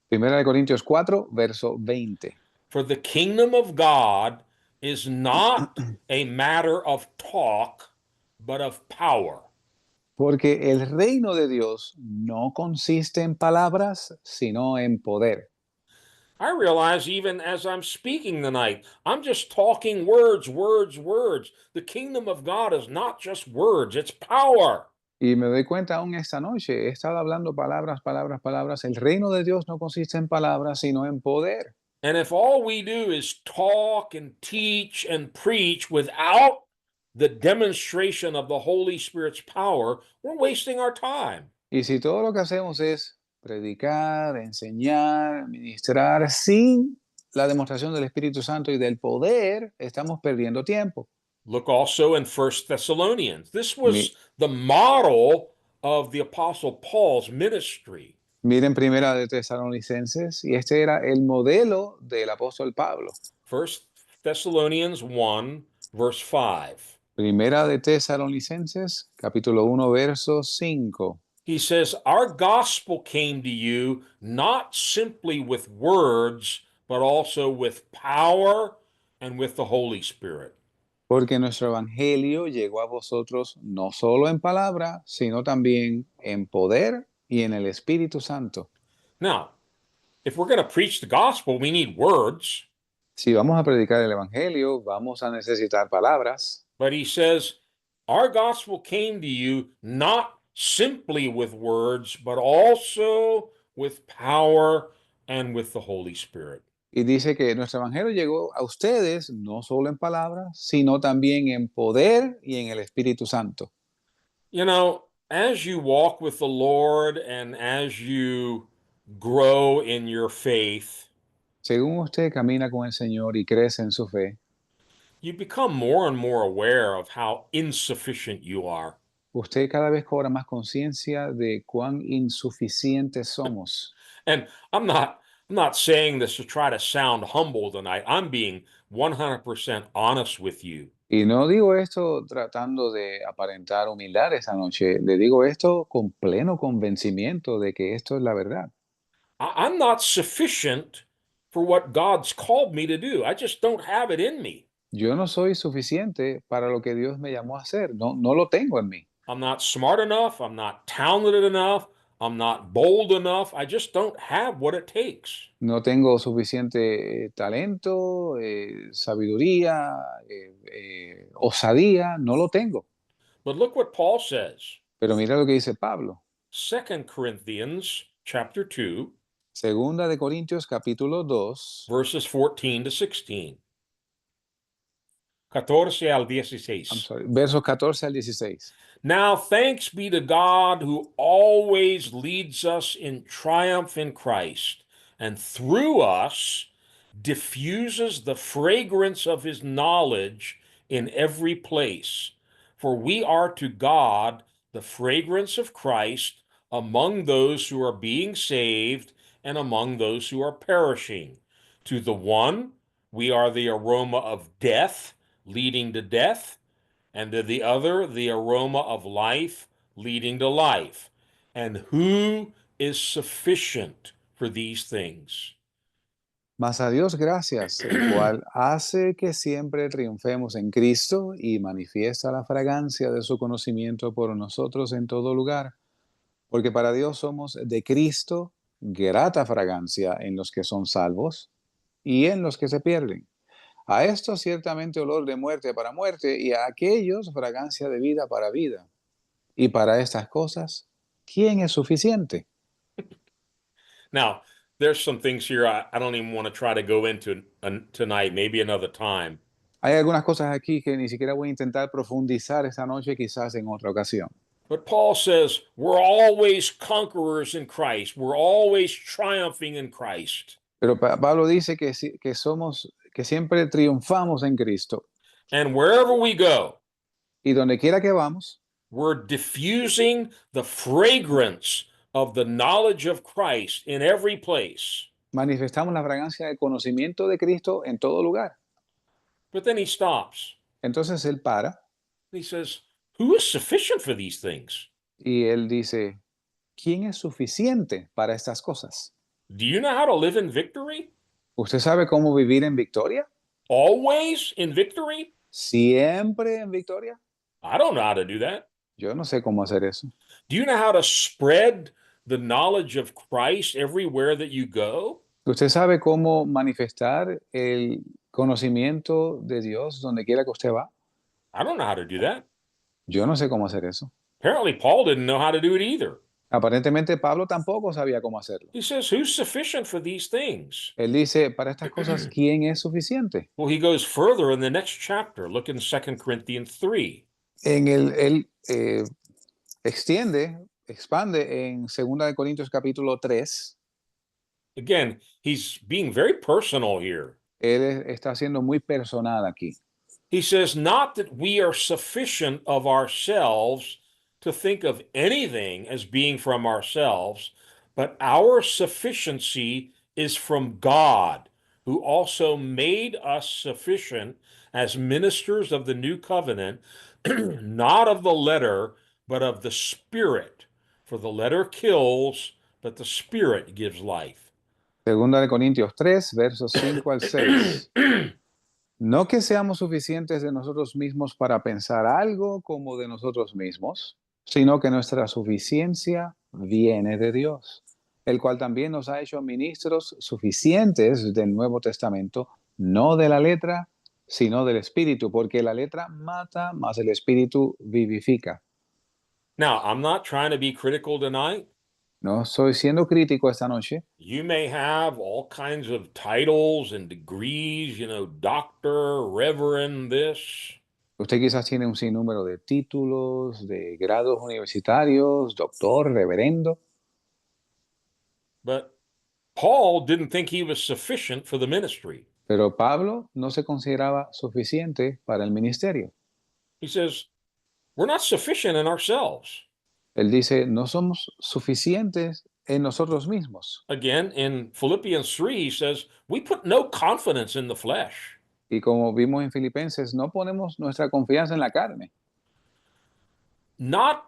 Primera de Corintios 4, verso 20. For the kingdom of God is not a matter of talk, but of power. Porque el reino de Dios no consiste en palabras, sino en poder. I realize even as I'm speaking tonight, I'm just talking words, words, words. The kingdom of God is not just words, it's power. Y me doy cuenta aún esta noche, he estado hablando palabras, palabras, palabras. El reino de Dios no consiste en palabras, sino en poder. And if all we do is talk and teach and preach without the demonstration of the Holy Spirit's power, we're wasting our time. Y si todo lo que hacemos es predicar, enseñar, ministrar sin la demostración del Espíritu Santo y del poder, estamos perdiendo tiempo. Look also in 1 Thessalonians. This was Mi- the model of the Apostle Paul's ministry. Miren Primera de Tesalonicenses, y este era el modelo del apóstol Pablo. 1 Thessalonians 1, verse 5. Primera de Tesalonicenses, capítulo 1, verso 5. He says, Our gospel came to you not simply with words, but also with power and with the Holy Spirit. Porque nuestro evangelio llegó a vosotros no solo en palabra, sino también en poder y en el Espíritu Santo. Now, if we're going to preach the gospel, we need words. Si vamos a predicar el evangelio, vamos a necesitar palabras. But he says, Our gospel came to you not simply with words, but also with power and with the Holy Spirit. Y dice que nuestro evangelio llegó a ustedes no solo en palabras, sino también en poder y en el Espíritu Santo. You know, as you walk with the Lord and as you grow in your faith, Según usted camina con el Señor y crece en su fe, you become more and more aware of how insufficient you are. usted cada vez cobra más conciencia de cuán insuficientes somos. And I'm not saying this to try to sound humble tonight. I'm being 100% honest with you. Y no digo esto tratando de aparentar humildad esta noche, le digo esto con pleno convencimiento de que esto es la verdad. I'm not sufficient for what God's called me to do. I just don't have it in me. Yo no soy suficiente para lo que Dios me llamó a hacer. No, no lo tengo en mí. I'm not smart enough. I'm not talented enough. I'm not bold enough. I just don't have what it takes. No tengo suficiente talento, sabiduría, osadía. No lo tengo. But look what Paul says. Pero mira lo que dice Pablo. 2 Corinthians chapter 2, Segunda de Corintios capítulo 2. verses 14 to 16. 14 al I'm 16. sorry, versos 14 al 16. Now thanks be to God who always leads us in triumph in Christ, and through us diffuses the fragrance of his knowledge in every place. For we are to God the fragrance of Christ among those who are being saved and among those who are perishing. To the one, we are the aroma of death leading to death, and to the other, the aroma of life leading to life. And who is sufficient for these things? Mas a Dios gracias, el cual hace que siempre triunfemos en Cristo y manifiesta la fragancia de su conocimiento por nosotros en todo lugar. Porque para Dios somos de Cristo grata fragancia en los que son salvos y en los que se pierden. A estos ciertamente olor de muerte para muerte y a aquellos fragancia de vida para vida. Y para estas cosas, ¿quién es suficiente? Now, there's some things here I don't even want to try to go into tonight, maybe another time. Hay algunas cosas aquí que ni siquiera voy a intentar profundizar esta noche, quizás en otra ocasión. But Paul says we're always conquerors in Christ. We're always triumphing in Christ. Pero Pablo dice que, que somos, que siempre triunfamos en Cristo. And wherever we go, Y donde quiera que vamos, we're diffusing the fragrance of the knowledge of Christ in every place. manifestamos la fragancia del conocimiento de Cristo en todo lugar. But then he stops. Entonces él para He says, who is sufficient for these things? y él dice, ¿quién es suficiente para estas cosas? Do you know how to live in victory? ¿Usted sabe cómo vivir en victoria? Always in victory? ¿Siempre en victoria? I don't know how to do that. Yo no sé cómo hacer eso. Do you know how to spread the knowledge of Christ everywhere that you go? ¿Usted sabe cómo manifestar el conocimiento de Dios donde quiera que usted va? I don't know how to do that. Yo no sé cómo hacer eso. Apparently, Paul didn't know how to do it either. Aparentemente Pablo tampoco sabía cómo hacerlo. He says, who's sufficient for these things? Él dice, para estas cosas, ¿quién es suficiente? Well, he goes further in the next chapter. Look in 2 Corinthians 3. Él expande en 2 de Corintios capítulo 3. Again, he's being very personal here. Él está siendo muy personal aquí. He says, not that we are sufficient of ourselves to think of anything as being from ourselves, but our sufficiency is from God, who also made us sufficient as ministers of the new covenant, not of the letter, but of the Spirit. For the letter kills, but the Spirit gives life. Segunda de Corintios 3, versos 5 al 6. No que seamos suficientes de nosotros mismos para pensar algo como de nosotros mismos, sino que nuestra suficiencia viene de Dios, el cual también nos ha hecho ministros suficientes del Nuevo Testamento, no de la letra, sino del Espíritu, porque la letra mata, mas el Espíritu vivifica. Now, I'm not trying to be critical tonight. No estoy siendo crítico esta noche. You may have all kinds of titles and degrees, doctor, reverend, this. Usted quizás tiene un sinnúmero de títulos, de grados universitarios, doctor, reverendo. But Paul didn't think he was sufficient for the ministry. Pero Pablo no se consideraba suficiente para el ministerio. He says, we're not sufficient in ourselves. Él dice, no somos suficientes en nosotros mismos. Again, in Philippians 3, he says, we put no confidence in the flesh. Y como vimos en Filipenses, no ponemos nuestra confianza en la carne. Not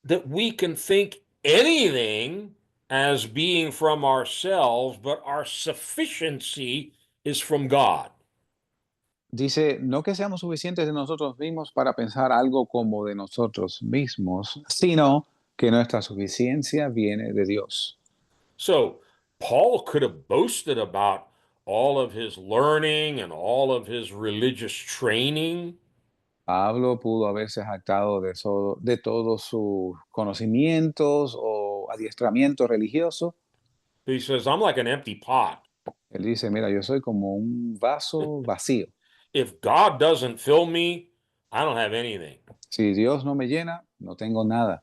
that we can think anything as being from ourselves, but our sufficiency is from God. Dice, no que seamos suficientes de nosotros mismos para pensar algo como de nosotros mismos, sino que nuestra suficiencia viene de Dios. So Paul could have boasted about all of his learning and all of his religious training. Pablo pudo haberse jactado de todos sus conocimientos o adiestramiento religioso. He says, I'm like an empty pot. Él dice, mira, yo soy como un vaso vacío. If God doesn't fill me, I don't have anything. Si Dios no me llena, no tengo nada.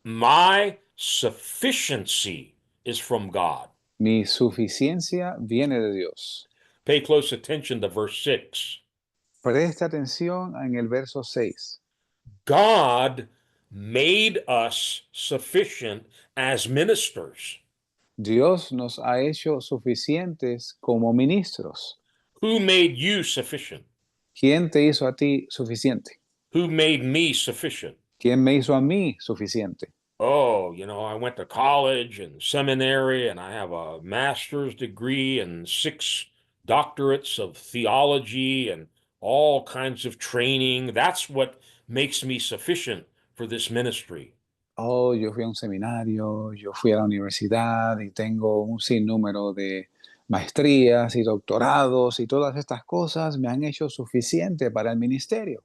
My sufficiency is from God. Mi suficiencia viene de Dios. Pay close attention to verse 6. Presta atención en el verso 6. God made us sufficient as ministers. Dios nos ha hecho suficientes como ministros. Who made you sufficient? ¿Quién te hizo a ti suficiente? Who made me sufficient? ¿Quién me hizo a mí suficiente? Oh, I went to college and seminary, and I have a master's degree and 6 doctorates of theology and all kinds of training. That's what makes me sufficient for this ministry. Oh, yo fui a un seminario, yo fui a la universidad y tengo un sinnúmero de maestrías y doctorados y todas estas cosas me han hecho suficiente para el ministerio.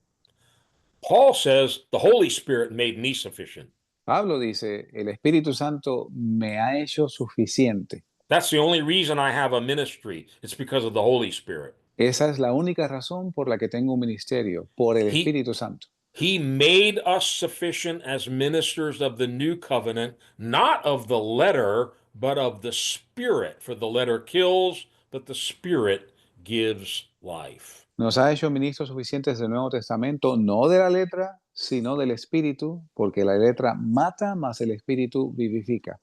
Paul says the Holy Spirit made me sufficient. Pablo dice, el Espíritu Santo me ha hecho suficiente. That's the only reason I have a ministry. It's because of the Holy Spirit. Esa es la única razón por la que tengo un ministerio, por el He Espíritu Santo. He made us sufficient as ministers of the new covenant, not of the letter, but of the Spirit. For the letter kills, but the Spirit gives life. Nos ha hecho ministros suficientes del Nuevo Testamento, no de la letra, sino del Espíritu, porque la letra mata, mas el Espíritu vivifica.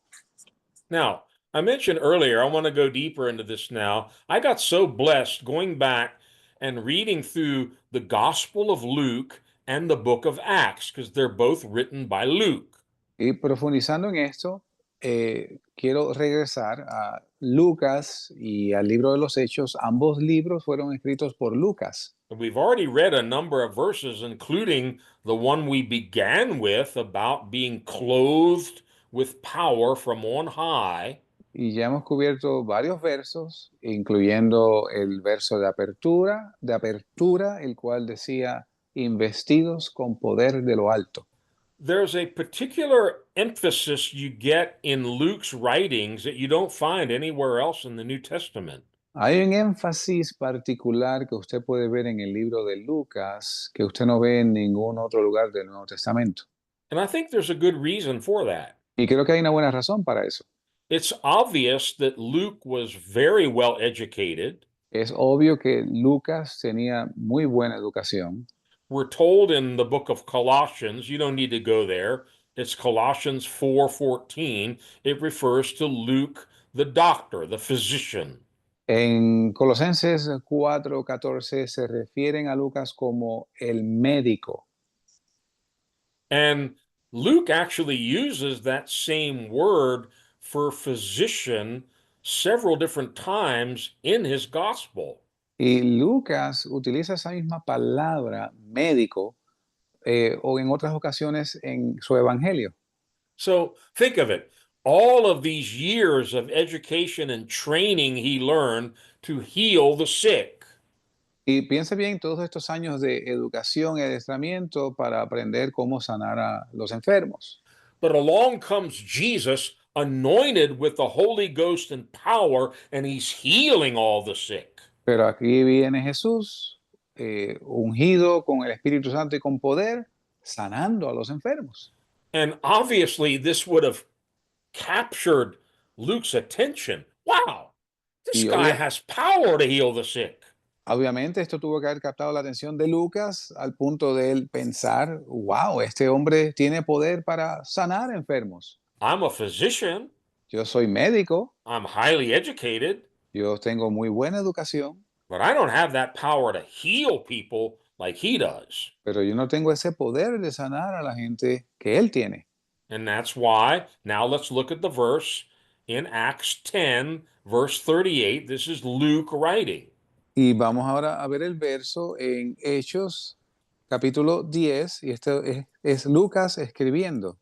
Now, I mentioned earlier, I want to go deeper into this now. I got so blessed going back and reading through the Gospel of Luke and the book of Acts, because they're both written by Luke. Y profundizando en esto, quiero regresar a Lucas y al libro de los Hechos. Ambos libros fueron escritos por Lucas. We've already read a number of verses, including the one we began with about being clothed with power from on high. Y ya hemos cubierto varios versos, incluyendo el verso de apertura, el cual decía, investidos con poder de lo alto. There's a particular emphasis you get in Luke's writings that you don't find anywhere else in the New Testament. Hay un énfasis particular que usted puede ver en el libro de Lucas que usted no ve en ningún otro lugar del Nuevo Testamento. And I think there's a good reason for that. Y creo que hay una buena razón para eso. It's obvious that Luke was very well educated. Es obvio que Lucas tenía muy buena educación. We're told in the book of Colossians, you don't need to go there. It's Colossians 4:14. It refers to Luke, the doctor, the physician. En Colosenses 4:14 se refieren a Lucas como el médico. And Luke actually uses that same word for physician several different times in his gospel. Y Lucas utiliza esa misma palabra, médico, o en otras ocasiones en su evangelio. So think of it. All of these years of education and training he learned to heal the sick. Y piense bien todos estos años de educación y adiestramiento para aprender cómo sanar a los enfermos. But along comes Jesus, anointed with the Holy Ghost and power, and he's healing all the sick. Pero aquí viene Jesús, ungido con el Espíritu Santo y con poder, sanando a los enfermos. And obviously, this would have captured Luke's attention. Wow, this Y guy has power to heal the sick. obviamente esto tuvo que haber captado la atención de Lucas al punto de él pensar, wow, este hombre tiene poder para sanar enfermos. I'm a physician, Yo soy médico, I'm highly educated, yo tengo muy buena educación, but I don't have that power to heal people like he does. pero yo no tengo ese poder de sanar a la gente que él tiene. And that's why, now let's look at the verse in Acts 10, verse 38. This is Luke writing. Y vamos ahora a ver el verso en Hechos, capítulo 10, y este es Lucas escribiendo.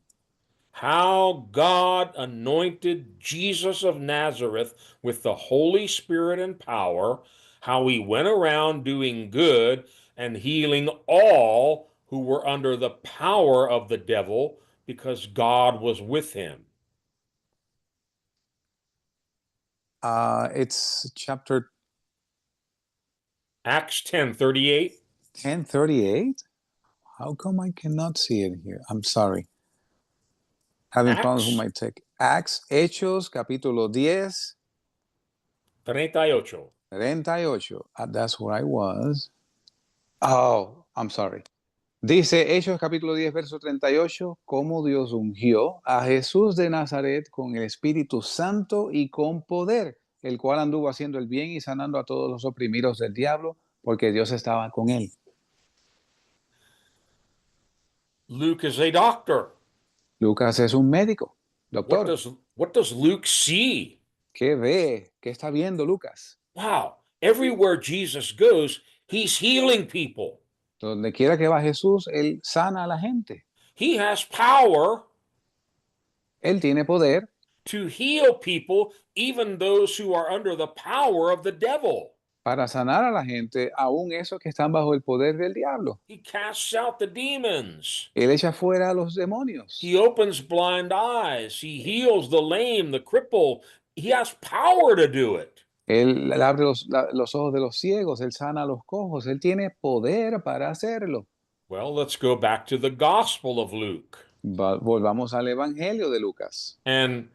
How God anointed Jesus of Nazareth with the Holy Spirit and power, how he went around doing good and healing all who were under the power of the devil, because God was with him. It's chapter Acts 10:38. 10:38. How come I cannot see it here? I'm sorry. Having problems with Acts my tech. Acts, Hechos, capítulo 10, 38. 38. That's where I was. Oh, I'm sorry. Dice Hechos capítulo 10, verso 38, cómo Dios ungió a Jesús de Nazaret con el Espíritu Santo y con poder, el cual anduvo haciendo el bien y sanando a todos los oprimidos del diablo, porque Dios estaba con él. Luke is a doctor. Lucas es un médico, What doctor. does what does Luke see? ¿Qué ve? ¿Qué está viendo Lucas? Wow, everywhere Jesus goes, he's healing people. Donde quiera que va Jesús, él sana a la gente. He has power Él tiene poder to heal people, even those who are under the power of the devil. para sanar a la gente, aún esos que están bajo el poder del diablo. He casts out the demons. Él echa fuera a los demonios. He opens blind eyes. He heals the lame, the cripple. He has power to do it. Él abre los ojos de los ciegos, él sana a los cojos, él tiene poder para hacerlo. Well, let's go back to the Gospel of Luke. Volvamos al Evangelio de Lucas. And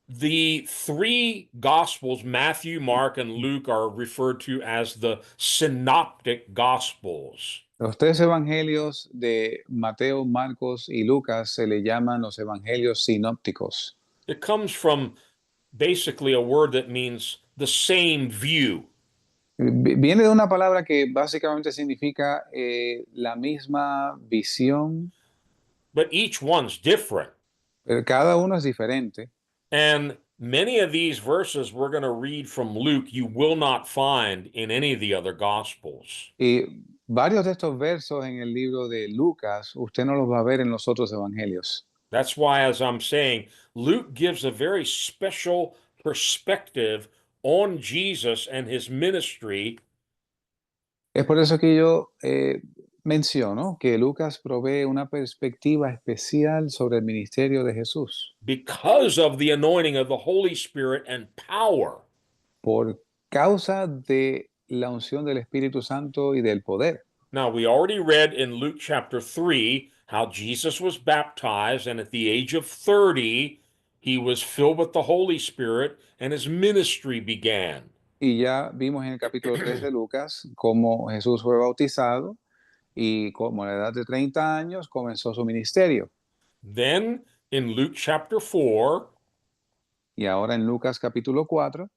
the three Gospels, Matthew, Mark, and Luke, are referred to as the synoptic Gospels. Los tres evangelios de Mateo, Marcos y Lucas se le llaman los evangelios sinópticos. It comes from basically a word that means the same view. Viene de una palabra que básicamente significa la misma visión, But each one's different. pero cada uno es diferente. And many of these verses we're going to read from Luke, you will not find in any of the other Gospels. Y varios de estos versos en el libro de Lucas, usted no los va a ver en los otros evangelios. That's why, as I'm saying, Luke gives a very special perspective on Jesus and his ministry. Es por eso que yo menciono que Lucas provee una perspectiva especial sobre el ministerio de Jesús, Because of the anointing of the Holy Spirit and power. por causa de la unción del Espíritu Santo y del poder. Now, we already read in Luke chapter 3 how Jesus was baptized, and at the age of 30, he was filled with the Holy Spirit, and his ministry began. Y ya vimos en el capítulo 3 de Lucas cómo Jesús fue bautizado y como a la edad de 30 años comenzó su ministerio. Then, in Luke chapter 4, Y ahora en Lucas capítulo 4,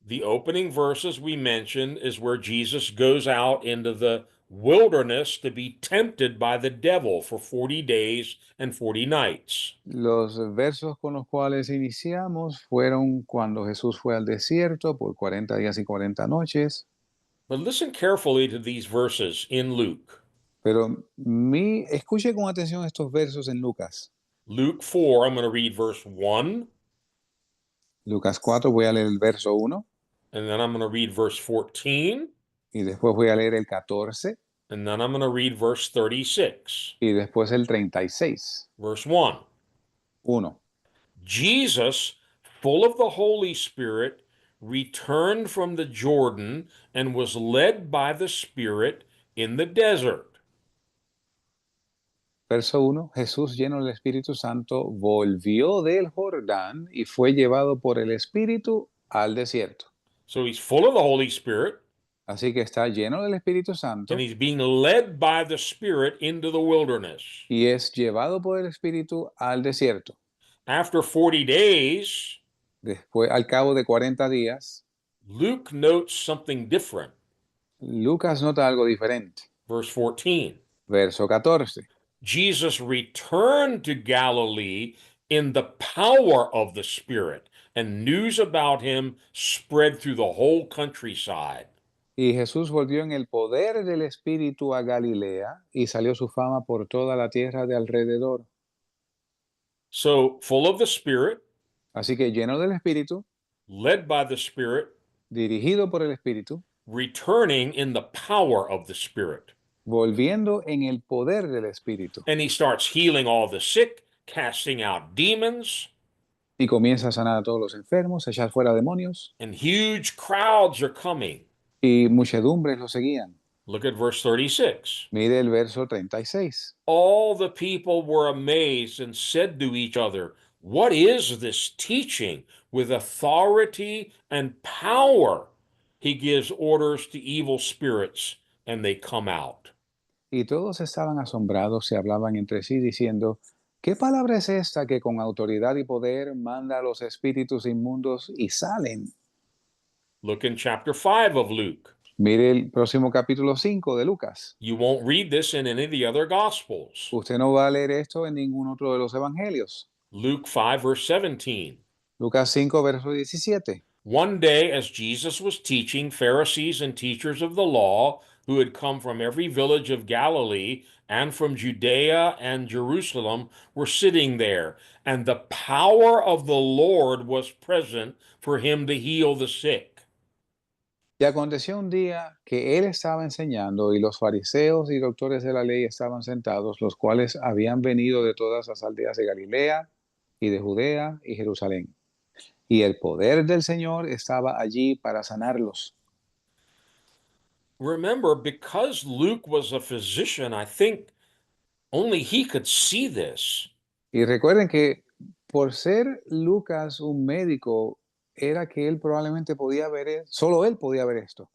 the opening verses we mentioned is where Jesus goes out into the wilderness to be tempted by the devil for 40 days and 40 nights. los versos con los cuales iniciamos fueron cuando Jesús fue al desierto por 40 días y 40 noches. But listen carefully to these verses in Luke. Pero escuche con atención estos versos en Lucas. Luke 4, I'm going to read verse 1, Lucas 4, voy a leer el verso 1 and then I'm going to read verse 14, y después voy a leer el 14 and then I'm going to read verse 36. y después el 36. Verse 1. 1. Jesus, full of the Holy Spirit, returned from the Jordan and was led by the Spirit in the desert. Verso 1. Jesús, lleno del Espíritu Santo, volvió del Jordán y fue llevado por el Espíritu al desierto. So he's full of the Holy Spirit, Así que está lleno del Espíritu Santo and he's being led by the Spirit into the wilderness. y es llevado por el Espíritu al desierto. After 40 days, Después, al cabo de 40 días, Luke notes something different. Lucas nota algo diferente. Verse 14. Verso 14. Jesus returned to Galilee in the power of the Spirit, and news about him spread through the whole countryside. Y Jesús volvió en el poder del Espíritu a Galilea y salió su fama por toda la tierra de alrededor. So, full of the Spirit, Así que lleno del Espíritu, led by the Spirit, dirigido por el Espíritu, returning in the power of the Spirit. volviendo en el poder del Espíritu. And he starts healing all the sick, casting out demons, Y comienza a sanar a todos los enfermos, a echar fuera demonios, and huge crowds are coming. y muchedumbres lo seguían. Look at verse 36. Mire el verso 36. All the people were amazed and said to each other, "What is this teaching? With authority and power, he gives orders to evil spirits, and they come out." Y todos estaban asombrados y hablaban entre sí diciendo, ¿qué palabra es esta que con autoridad y poder manda a los espíritus inmundos y salen? Look in chapter 5 of Luke. Mire el próximo capítulo 5 de Lucas. You won't read this in any of the other Gospels. Usted no va a leer esto en ningún otro de los evangelios. Luke 5, verse 17. Lucas 5, verso 17. One day, as Jesus was teaching, Pharisees and teachers of the law, who had come from every village of Galilee and from Judea and Jerusalem, were sitting there, and the power of the Lord was present for him to heal the sick. Y aconteció un día que él estaba enseñando y los fariseos y doctores de la ley estaban sentados, los cuales habían venido de todas las aldeas de Galilea y de Judea y Jerusalén. Y el poder del Señor estaba allí para sanarlos. Remember, because Luke was a physician, I think only he could see this. Y recuerden que por ser Lucas un médico, era que él probablemente podía ver, solo él podía ver esto.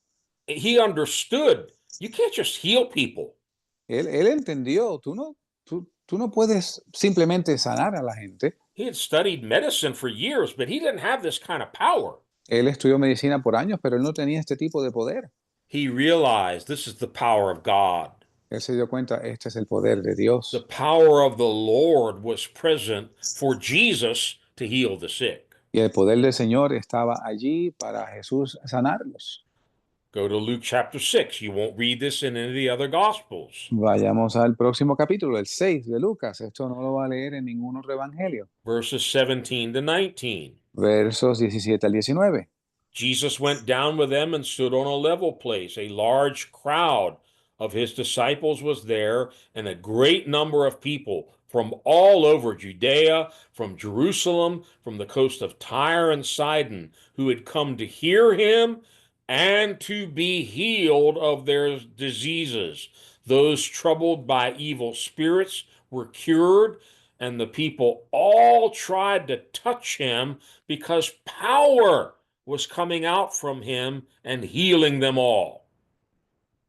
He understood you can't just heal people. Él entendió, tú no puedes simplemente sanar a la gente. He had studied medicine for years, but he didn't have this kind of power. Él estudió medicina por años, pero él no tenía este tipo de poder. He realized this is the power of God. Él se dio cuenta, este es el poder de Dios. The power of the Lord was present for Jesus to heal the sick. Y el poder del Señor estaba allí para Jesús sanarlos. Go to Luke chapter 6. You won't read this in any of the other Gospels. Vayamos al próximo capítulo, el 6 de Lucas. Esto no lo va a leer en ningún otro evangelio. Verses 17 to 19. Versos 17 al 19. Jesus went down with them and stood on a level place. A large crowd of his disciples was there, and a great number of people from all over Judea, from Jerusalem, from the coast of Tyre and Sidon, who had come to hear him and to be healed of their diseases. Those troubled by evil spirits were cured, and the people all tried to touch him because power was coming out from him and healing them all.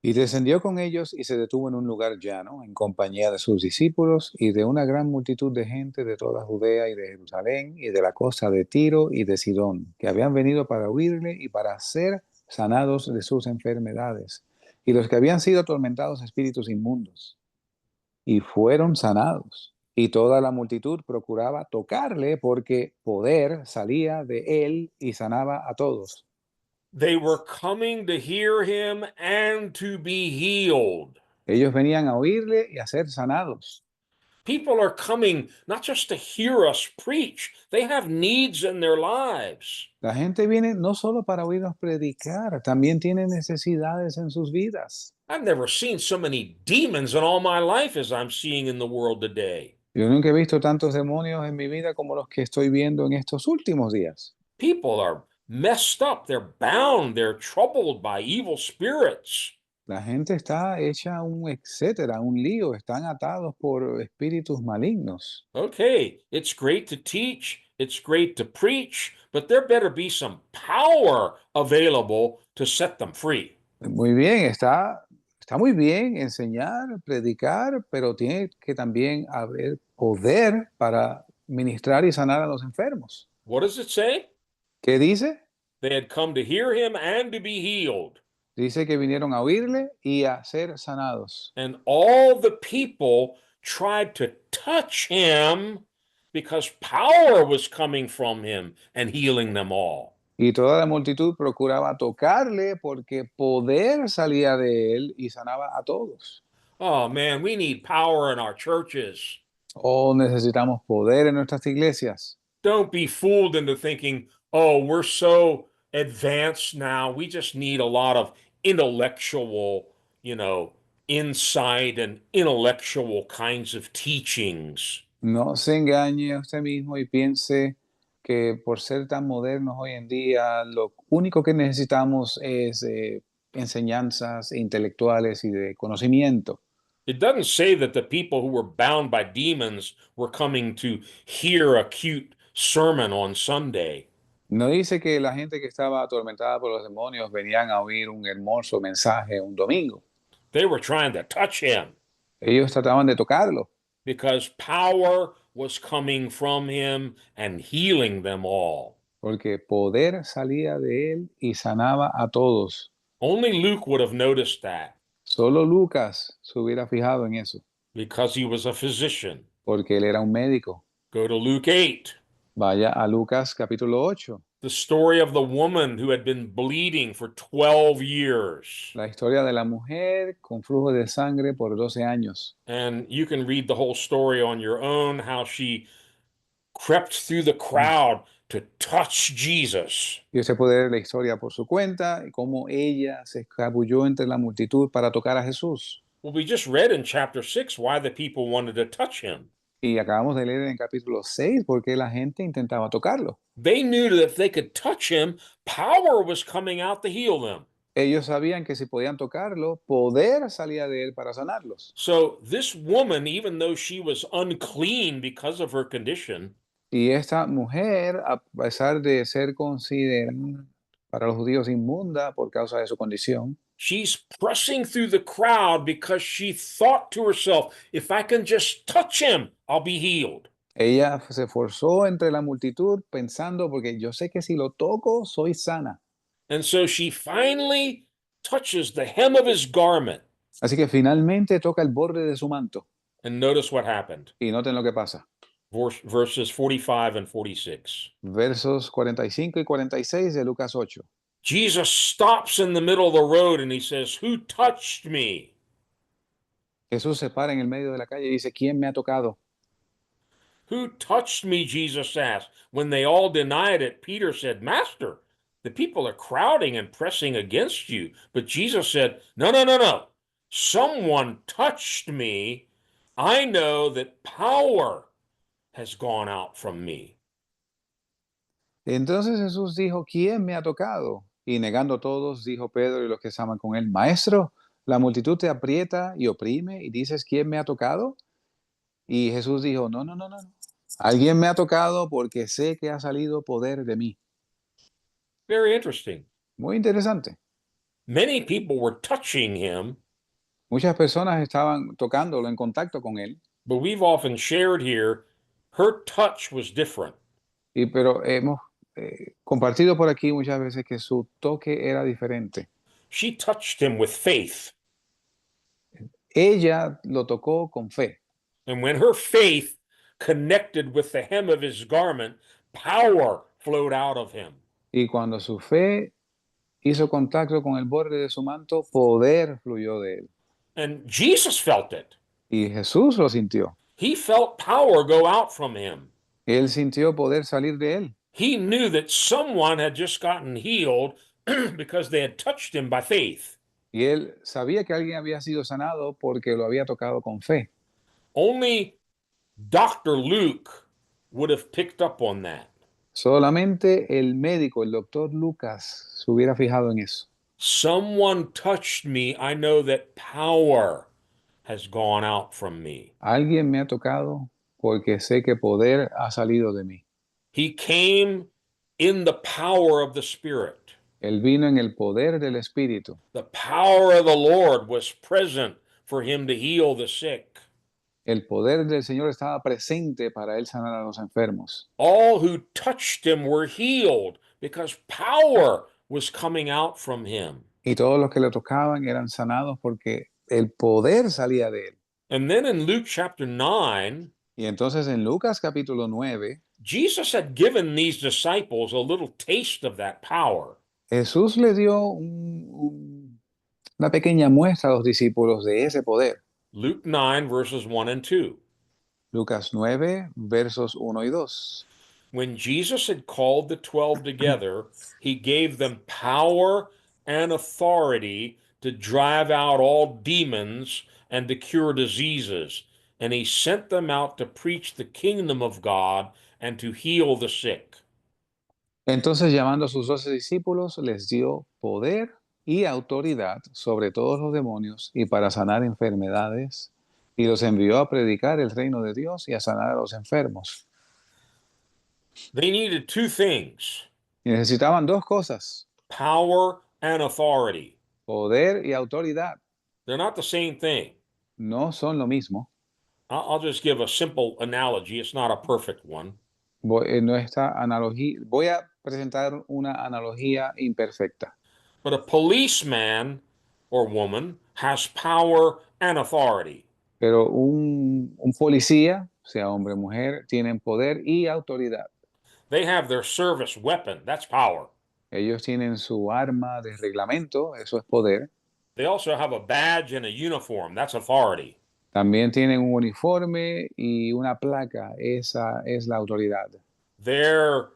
Y descendió con ellos y se detuvo en un lugar llano, en compañía de sus discípulos y de una gran multitud de gente de toda Judea y de Jerusalén y de la costa de Tiro y de Sidón, que habían venido para oírle y para ser sanados de sus enfermedades, y los que habían sido atormentados espíritus inmundos, y fueron sanados. Y toda la multitud procuraba tocarle porque poder salía de él y sanaba a todos. They were coming to hear him and to be healed. Ellos venían a oírle y a ser sanados. People are coming not just to hear us preach, they have needs in their lives. La gente viene no solo para oírnos predicar, también tiene necesidades en sus vidas. I've never seen so many demons in all my life as I'm seeing in the world today. Yo nunca he visto tantos demonios en mi vida como los que estoy viendo en estos últimos días. People are messed up, they're bound, they're troubled by evil spirits. La gente está hecha un etcétera, un lío, están atados por espíritus malignos. Okay, it's great to teach, it's great to preach, but there better be some power available to set them free. Muy bien, está muy bien enseñar, predicar, pero tiene que también haber poder para ministrar y sanar a los enfermos. What does it say? ¿Qué dice? They had come to hear him and to be healed. Dice que vinieron a oírle y a ser sanados. And all the people tried to touch him because power was coming from him and healing them all. Y toda la multitud procuraba tocarle porque poder salía de él y sanaba a todos. Oh man, we need power in our churches. Oh, necesitamos poder en nuestras iglesias. Don't be fooled into thinking, oh, we're so advanced now. We just need a lot of intellectual, insight and intellectual kinds of teachings. No se engañe a usted mismo y piense que por ser tan modernos hoy en día, lo único que necesitamos es enseñanzas intelectuales y de conocimiento. It doesn't say that the people who were bound by demons were coming to hear a cute sermon on Sunday. No dice que la gente que estaba atormentada por los demonios venían a oír un hermoso mensaje un domingo. They were trying to touch him Ellos trataban de tocarlo because power was coming from him and healing them all. porque poder salía de él y sanaba a todos. Only Luke would have noticed that Solo Lucas se hubiera fijado en eso, because he was a physician. porque él era un médico. Go to Luke 8, Vaya a Lucas capítulo 8, the story of the woman who had been bleeding for 12 years. la historia de la mujer con flujo de sangre por 12 años. And you can read the whole story on your own, how she crept through the crowd to touch Jesus. Y usted puede ver la historia por su cuenta y cómo ella se escabulló entre la multitud para tocar a Jesús. Well, we just read in chapter 6 why the people wanted to touch him. Y acabamos de leer en el capítulo 6 por qué la gente intentaba tocarlo. They knew that if they could touch him, power was coming out to heal them. Ellos sabían que si podían tocarlo, poder salía de él para sanarlos. So this woman, even though she was unclean because of her condition, Y esta mujer, a pesar de ser considerada para los judíos inmunda por causa de su condición, she's pressing through the crowd because she thought to herself, if I can just touch him, I'll be healed. ella se esforzó entre la multitud pensando, porque yo sé que si lo toco, soy sana. And so she finally touches the hem of his garment. Así que finalmente toca el borde de su manto. And notice what happened. Y noten lo que pasa. Verses 45 and 46. Versos 45 y 46 de Lucas 8. Jesus stops in the middle of the road and he says, who touched me? Jesús se para en el medio de la calle y dice, ¿quién me ha tocado? Who touched me? Jesus asked. When they all denied it, Peter said, Master, the people are crowding and pressing against you. But Jesus said, No, no, no, no. Someone touched me. I know that power has gone out from me. Entonces Jesús dijo, ¿quién me ha tocado? Y negando todos, dijo Pedro y los que estaban con él, Maestro, la multitud te aprieta y oprime y dices, ¿quién me ha tocado? Y Jesús dijo, no, no, no, no. Alguien me ha tocado porque sé que ha salido poder de mí. Very interesting. Muy interesante. Many people were touching him, Muchas personas estaban tocándolo en contacto con él, but we've often shared here her touch was different. pero hemos compartido por aquí muchas veces que su toque era diferente. She touched him with faith. Ella lo tocó con fe. And when her faith connected with the hem of his garment, power flowed out of him. Y cuando su fe hizo contacto con el borde de su manto, poder fluyó de él. And Jesus felt it. Y Jesús lo sintió. He felt power go out from him. Él sintió poder salir de él. He knew that someone had just gotten healed because they had touched him by faith. Y él sabía que alguien había sido sanado porque lo había tocado con fe. Only Dr. Luke would have picked up on that. Solamente el médico, el doctor Lucas, se hubiera fijado en eso. Someone touched me. I know that power has gone out from me. Alguien me ha tocado porque sé que poder ha salido de mí. He came in the power of the Spirit. Él vino en el poder del Espíritu. The power of the Lord was present for him to heal the sick. El poder del Señor estaba presente para él sanar a los enfermos. All who touched him were healed because power was coming out from him. Y todos los que le tocaban eran sanados porque el poder salía de él. And then in Luke chapter 9, Y entonces en Lucas capítulo 9, Jesus had given these disciples a little taste of that power. Jesús le dio una pequeña muestra a los discípulos de ese poder. Luke 9, verses 1 and 2. Lucas 9, versos 1 y 2. When Jesus had called the 12 together, he gave them power and authority to drive out all demons and to cure diseases. And he sent them out to preach the kingdom of God and to heal the sick. Entonces, llamando a sus 12 discípulos, les dio poder y autoridad sobre todos los demonios y para sanar enfermedades, y los envió a predicar el reino de Dios y a sanar a los enfermos. They needed two things: Y necesitaban dos cosas, power and authority. poder y autoridad. They're not the same thing. No son lo mismo. I'll just give a simple analogy. It's not a perfect one. Voy a presentar una analogía imperfecta. But a policeman or woman has power and authority. Pero un policía, sea hombre o mujer, tienen poder y autoridad. They have their service weapon. That's power. Ellos tienen su arma de reglamento, eso es poder. They also have a badge and a uniform. That's authority. También tienen un uniforme y una placa, esa es la autoridad. They're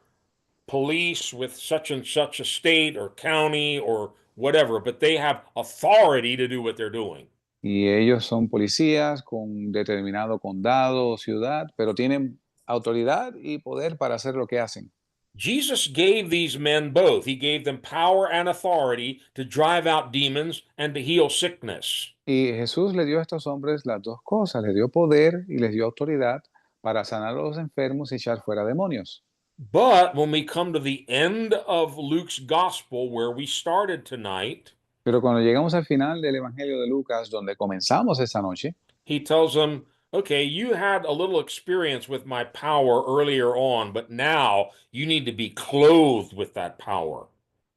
police with such and such a state or county or whatever, but they have authority to do what they're doing. Y ellos son policías con determinado condado o ciudad, pero tienen autoridad y poder para hacer lo que hacen. Jesus gave these men both. He gave them power and authority to drive out demons and to heal sickness. Y Jesús le dio a estos hombres las dos cosas, les dio poder y les dio autoridad para sanar a los enfermos y echar fuera demonios. But when we come to the end of Luke's gospel, where we started tonight, Pero cuando llegamos al final del Evangelio de Lucas, donde comenzamos esta noche, he tells them, okay, you had a little experience with my power earlier on, but now you need to be clothed with that power.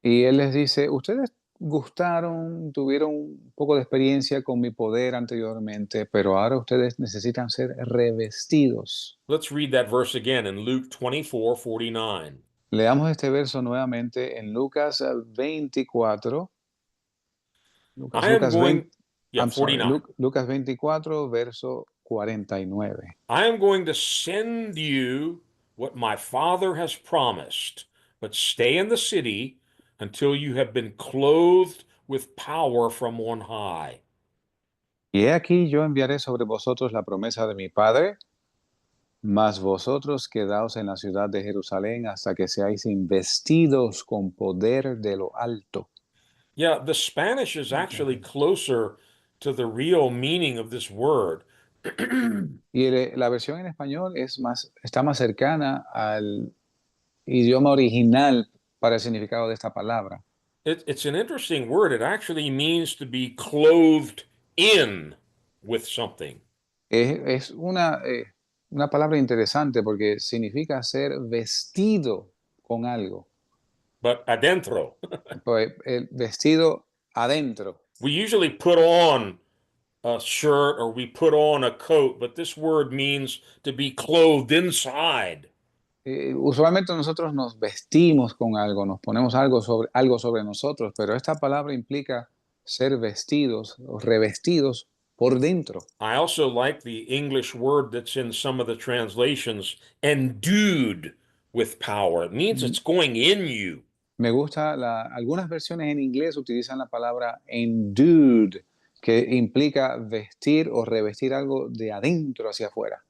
y él les dice, ustedes gustaron, tuvieron un poco de experiencia con mi poder anteriormente, pero ahora ustedes necesitan ser revestidos. Let's read that verse again in Luke 24:49. Leamos este verso nuevamente en Lucas 24. Lucas, I am Lucas going, 20, yeah, I'm sorry, 49. Lucas 24, verso 49. I am going to send you what my Father has promised, but stay in the city until you have been clothed with power from on high. Y he aquí yo enviaré sobre vosotros la promesa de mi Padre, mas vosotros quedaos en la ciudad de Jerusalén hasta que seáis investidos con poder de lo alto. Yeah, the Spanish is actually closer to the real meaning of this word. Y la versión en español está más cercana al idioma original para el significado de esta palabra. It's an interesting word. It actually means to be clothed in with something. Es una palabra interesante porque significa ser vestido con algo, But adentro. pues, el vestido adentro. We usually put on a shirt or we put on a coat, but this word means to be clothed inside. Usualmente nosotros nos vestimos con algo, nos ponemos algo sobre nosotros, pero esta palabra implica ser vestidos o revestidos por dentro. I also like the English word that's in some of the translations, endued with power. It means Mm, it's going in you. Me gusta, algunas versiones en inglés utilizan la palabra endued, que implica vestir o revestir algo de adentro hacia afuera.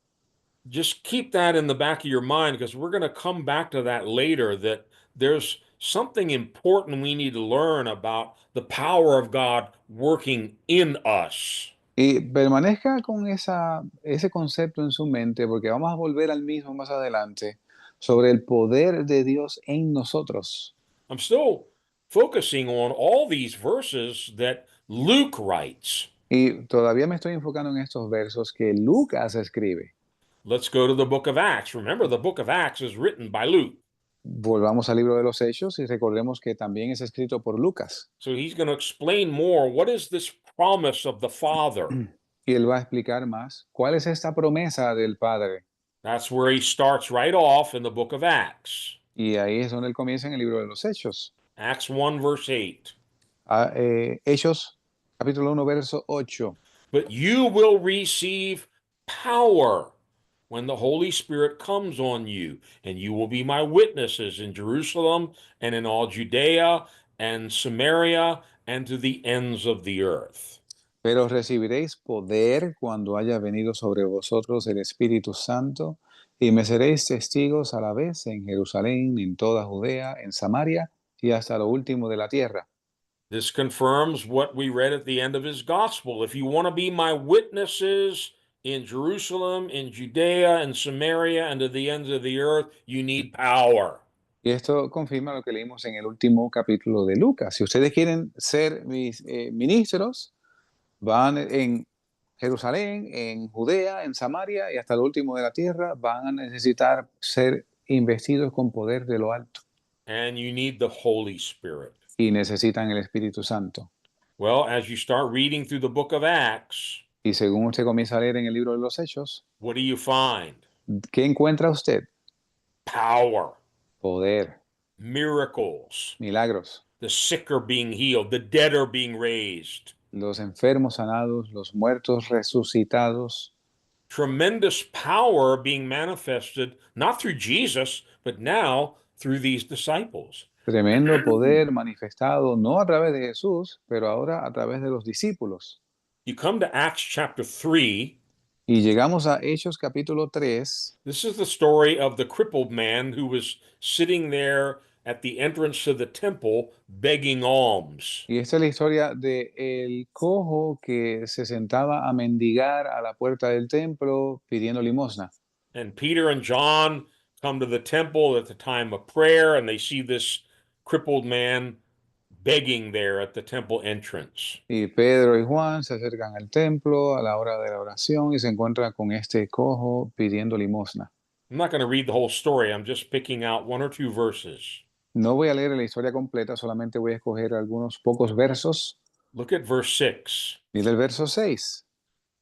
Just keep that in the back of your mind because we're going to come back to that later, that there's something important we need to learn about the power of God working in us. Y permanezca con ese concepto en su mente, porque vamos a volver al mismo más adelante, sobre el poder de Dios en nosotros. I'm still focusing on all these verses that Luke writes. Y todavía me estoy enfocando en estos versos que Lucas escribe. Let's go to the book of Acts. Remember, the book of Acts is written by Luke. Volvamos al libro de los Hechos y recordemos que también es escrito por Lucas. So he's going to explain more. What is this promise of the Father? Y él va a explicar más cuál es esta promesa del Padre. That's where he starts right off in the book of Acts. Y ahí es donde él comienza en el libro de los Hechos. Acts 1, verse 8. Hechos, capítulo 1, verso 8. But you will receive power when the Holy Spirit comes on you, and you will be my witnesses in Jerusalem and in all Judea and Samaria and to the ends of the earth. Pero recibiréis poder cuando haya venido sobre vosotros el Espíritu Santo, y me seréis testigos a la vez en Jerusalén, en toda Judea, en Samaria y hasta lo último de la tierra. This confirms what we read at the end of his gospel. If you want to be my witnesses in Jerusalem, in Judea, and Samaria, and to the ends of the earth, you need power. Y esto confirma lo que leímos en el último capítulo de Lucas. Si ustedes quieren ser mis ministros, van en Jerusalén, en Judea, en Samaria y hasta lo último de la tierra, van a necesitar ser investidos con poder de lo alto And you need the Holy Spirit. y necesitan el Espíritu Santo. Well, as you start reading through the book of Acts, Y según usted comienza a leer en el libro de los Hechos, what do you find? ¿qué encuentra usted? Power, Poder, miracles, milagros, the sick are being healed, the dead are being raised. los enfermos sanados, los muertos resucitados, Tremendous power being manifested, not through Jesus, but now through these disciples. tremendo poder manifestado no a través de Jesús, pero ahora a través de los discípulos. You come to Acts chapter 3. Y llegamos a Hechos capítulo 3. This is the story of the crippled man who was sitting there at the entrance to the temple begging alms. Y esta es la historia de el cojo que se sentaba a mendigar a la puerta del templo pidiendo limosna. And Peter and John come to the temple at the time of prayer, and they see this crippled man begging there at the temple entrance. Y Pedro y Juan se acercan al templo a la hora de la oración y se encuentran con este cojo pidiendo limosna. I'm not going to read the whole story. I'm just picking out one or two verses. No voy a leer la historia completa, solamente voy a escoger algunos pocos versos. Look at verse 6. Mira el verso 6.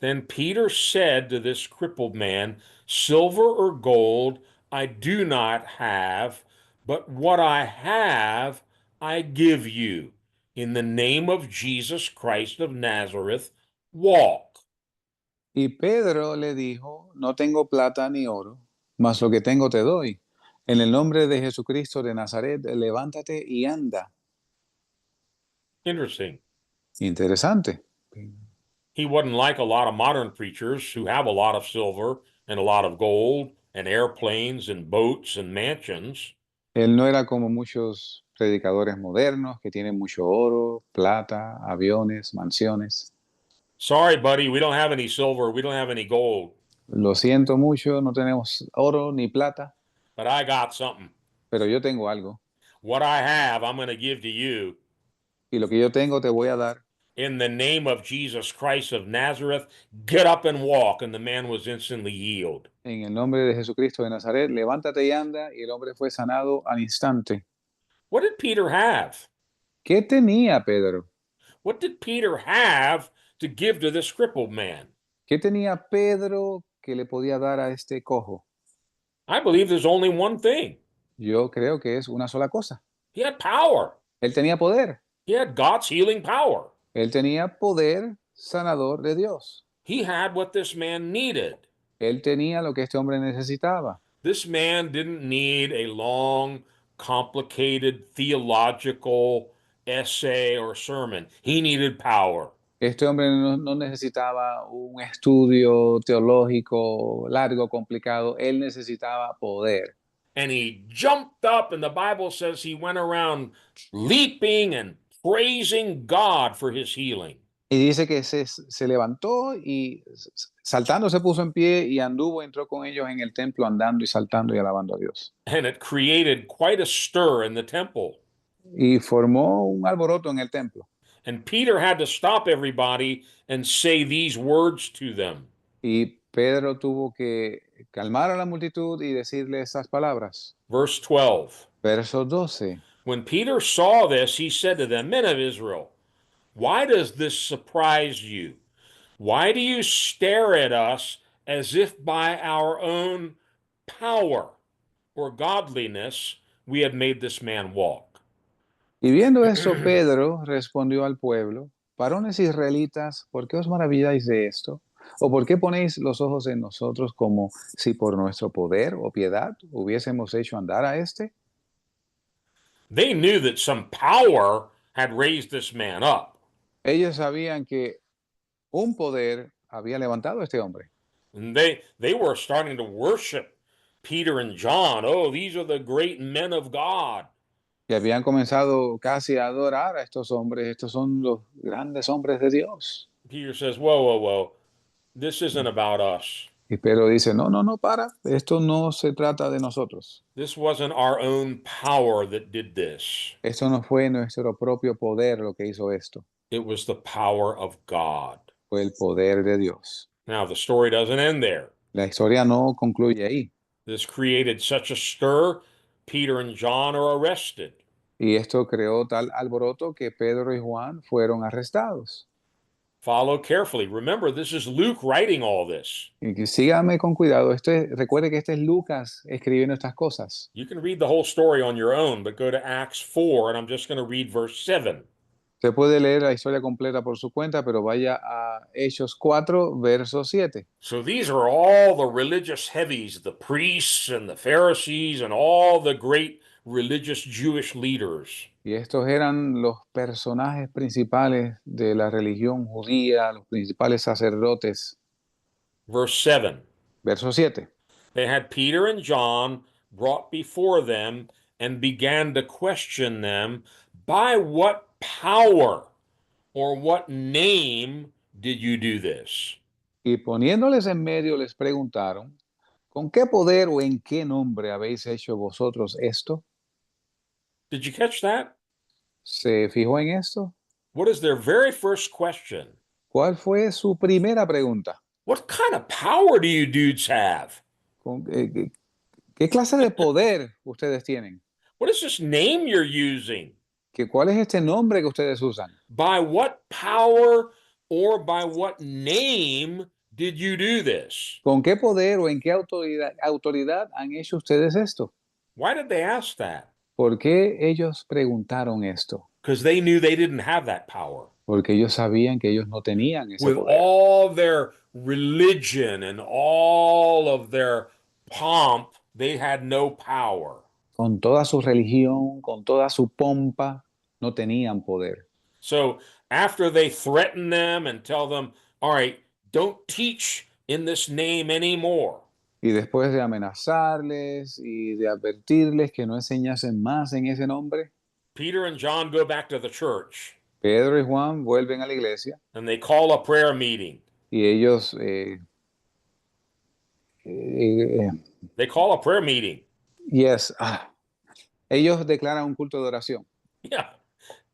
Then Peter said to this crippled man, Silver or gold I do not have, but what I have I give you. In the name of Jesus Christ of Nazareth, walk. Y Pedro le dijo, no tengo plata ni oro, mas lo que tengo te doy. En el nombre de Jesucristo de Nazaret, levántate y anda. Interesting. Interesante. He wasn't like a lot of modern preachers who have a lot of silver and a lot of gold and airplanes and boats and mansions. Él no era como muchos predicadores modernos que tienen mucho oro, plata, aviones, mansiones. Sorry, buddy, we don't have any silver, we don't have any gold, Lo siento mucho, no tenemos oro ni plata, but I got something. pero yo tengo algo. What I have, I'm going to give to you. Y lo que yo tengo te voy a dar. In the name of Jesus Christ of Nazareth, get up and walk. And the man was instantly healed. En el nombre de Jesucristo de Nazaret, levántate y anda. Y el hombre fue sanado al instante. What did Peter have? ¿Qué tenía Pedro? What did Peter have to give to this crippled man? ¿Qué tenía Pedro que le podía dar a este cojo? I believe there's only one thing. Yo creo que es una sola cosa. He had power. Él tenía poder. He had God's healing power. Él tenía poder sanador de Dios. He had what this man needed. Él tenía lo que este hombre necesitaba. This man didn't need a long, complicated theological essay or sermon. He needed power. Este hombre no necesitaba un estudio teológico largo, complicado. Él necesitaba poder. And he jumped up, and the Bible says he went around leaping and praising God for his healing. Y dice que se levantó y saltando se puso en pie y anduvo, entró con ellos en el templo andando y saltando y alabando a Dios. And it created quite a stir in the temple. Y formó un alboroto en el templo. And Peter had to stop everybody and say these words to them. Y Pedro tuvo que calmar a la multitud y decirle esas palabras. Verse 12. Verso 12. When Peter saw this, he said to them, Men of Israel, why does this surprise you? Why do you stare at us as if by our own power or godliness we had made this man walk? Y viendo esto, Pedro respondió al pueblo, varones israelitas, ¿por qué os maravilláis de esto? ¿O por qué ponéis los ojos en nosotros como si por nuestro poder o piedad hubiésemos hecho andar a este? They knew that some power had raised this man up. Ellos sabían que un poder había levantado a este hombre. And they were starting to worship Peter and John. Oh, these are the great men of God. Y habían comenzado casi a adorar a estos hombres. Estos son los grandes hombres de Dios. Peter says, whoa, whoa, whoa. This isn't about us. Y Pedro dice, no, no, no, para. Esto no se trata de nosotros. This wasn't our own power that did this. Esto no fue nuestro propio poder lo que hizo esto. It was the power of God. Fue el poder de Dios. Now, the story doesn't end there. La historia no concluye ahí. This created such a stir, Peter and John are arrested. Y esto creó tal alboroto que Pedro y Juan fueron arrestados. Follow carefully. Remember, this is Luke writing all this. Y que sígame con cuidado. Recuerde que este es Lucas escribiendo estas cosas. You can read the whole story on your own, but go to Acts 4, and I'm just going to read verse 7. Usted puede leer la historia completa por su cuenta, pero vaya a Hechos 4, verso 7. So these are all the religious heavies, the priests and the Pharisees, and all the great religious Jewish leaders. Y estos eran los personajes principales de la religión judía, los principales sacerdotes. Verse 7. Verso 7. They had Peter and John brought before them and began to question them, by what power or what name did you do this? Y poniéndoles en medio les preguntaron, ¿con qué poder o en qué nombre habéis hecho vosotros esto? Did you catch that? ¿Se fijó en esto? What is their very first question? ¿Cuál fue su primera pregunta? What kind of power do you dudes have? ¿Qué clase de poder ustedes tienen? What is this name you're using? ¿Cuál es este nombre que ustedes usan? By what power or by what name did you do this? ¿Con qué poder o en qué autoridad han hecho ustedes esto? Why did they ask that? ¿Por qué ellos preguntaron esto? Because they knew they didn't have that power. Porque ellos sabían que ellos no tenían ese With poder. all their religion and all of their pomp, they had no power. Con toda su religión, con toda su pompa, no tenían poder. So after they threaten them and tell them, all right, don't teach in this name anymore. Y después de amenazarles y de advertirles que no enseñasen más en ese nombre, Peter and John go back to the church Pedro y Juan vuelven a la iglesia and they call a prayer meeting. y ellos They call a prayer meeting. ellos declaran un culto de oración. Yeah.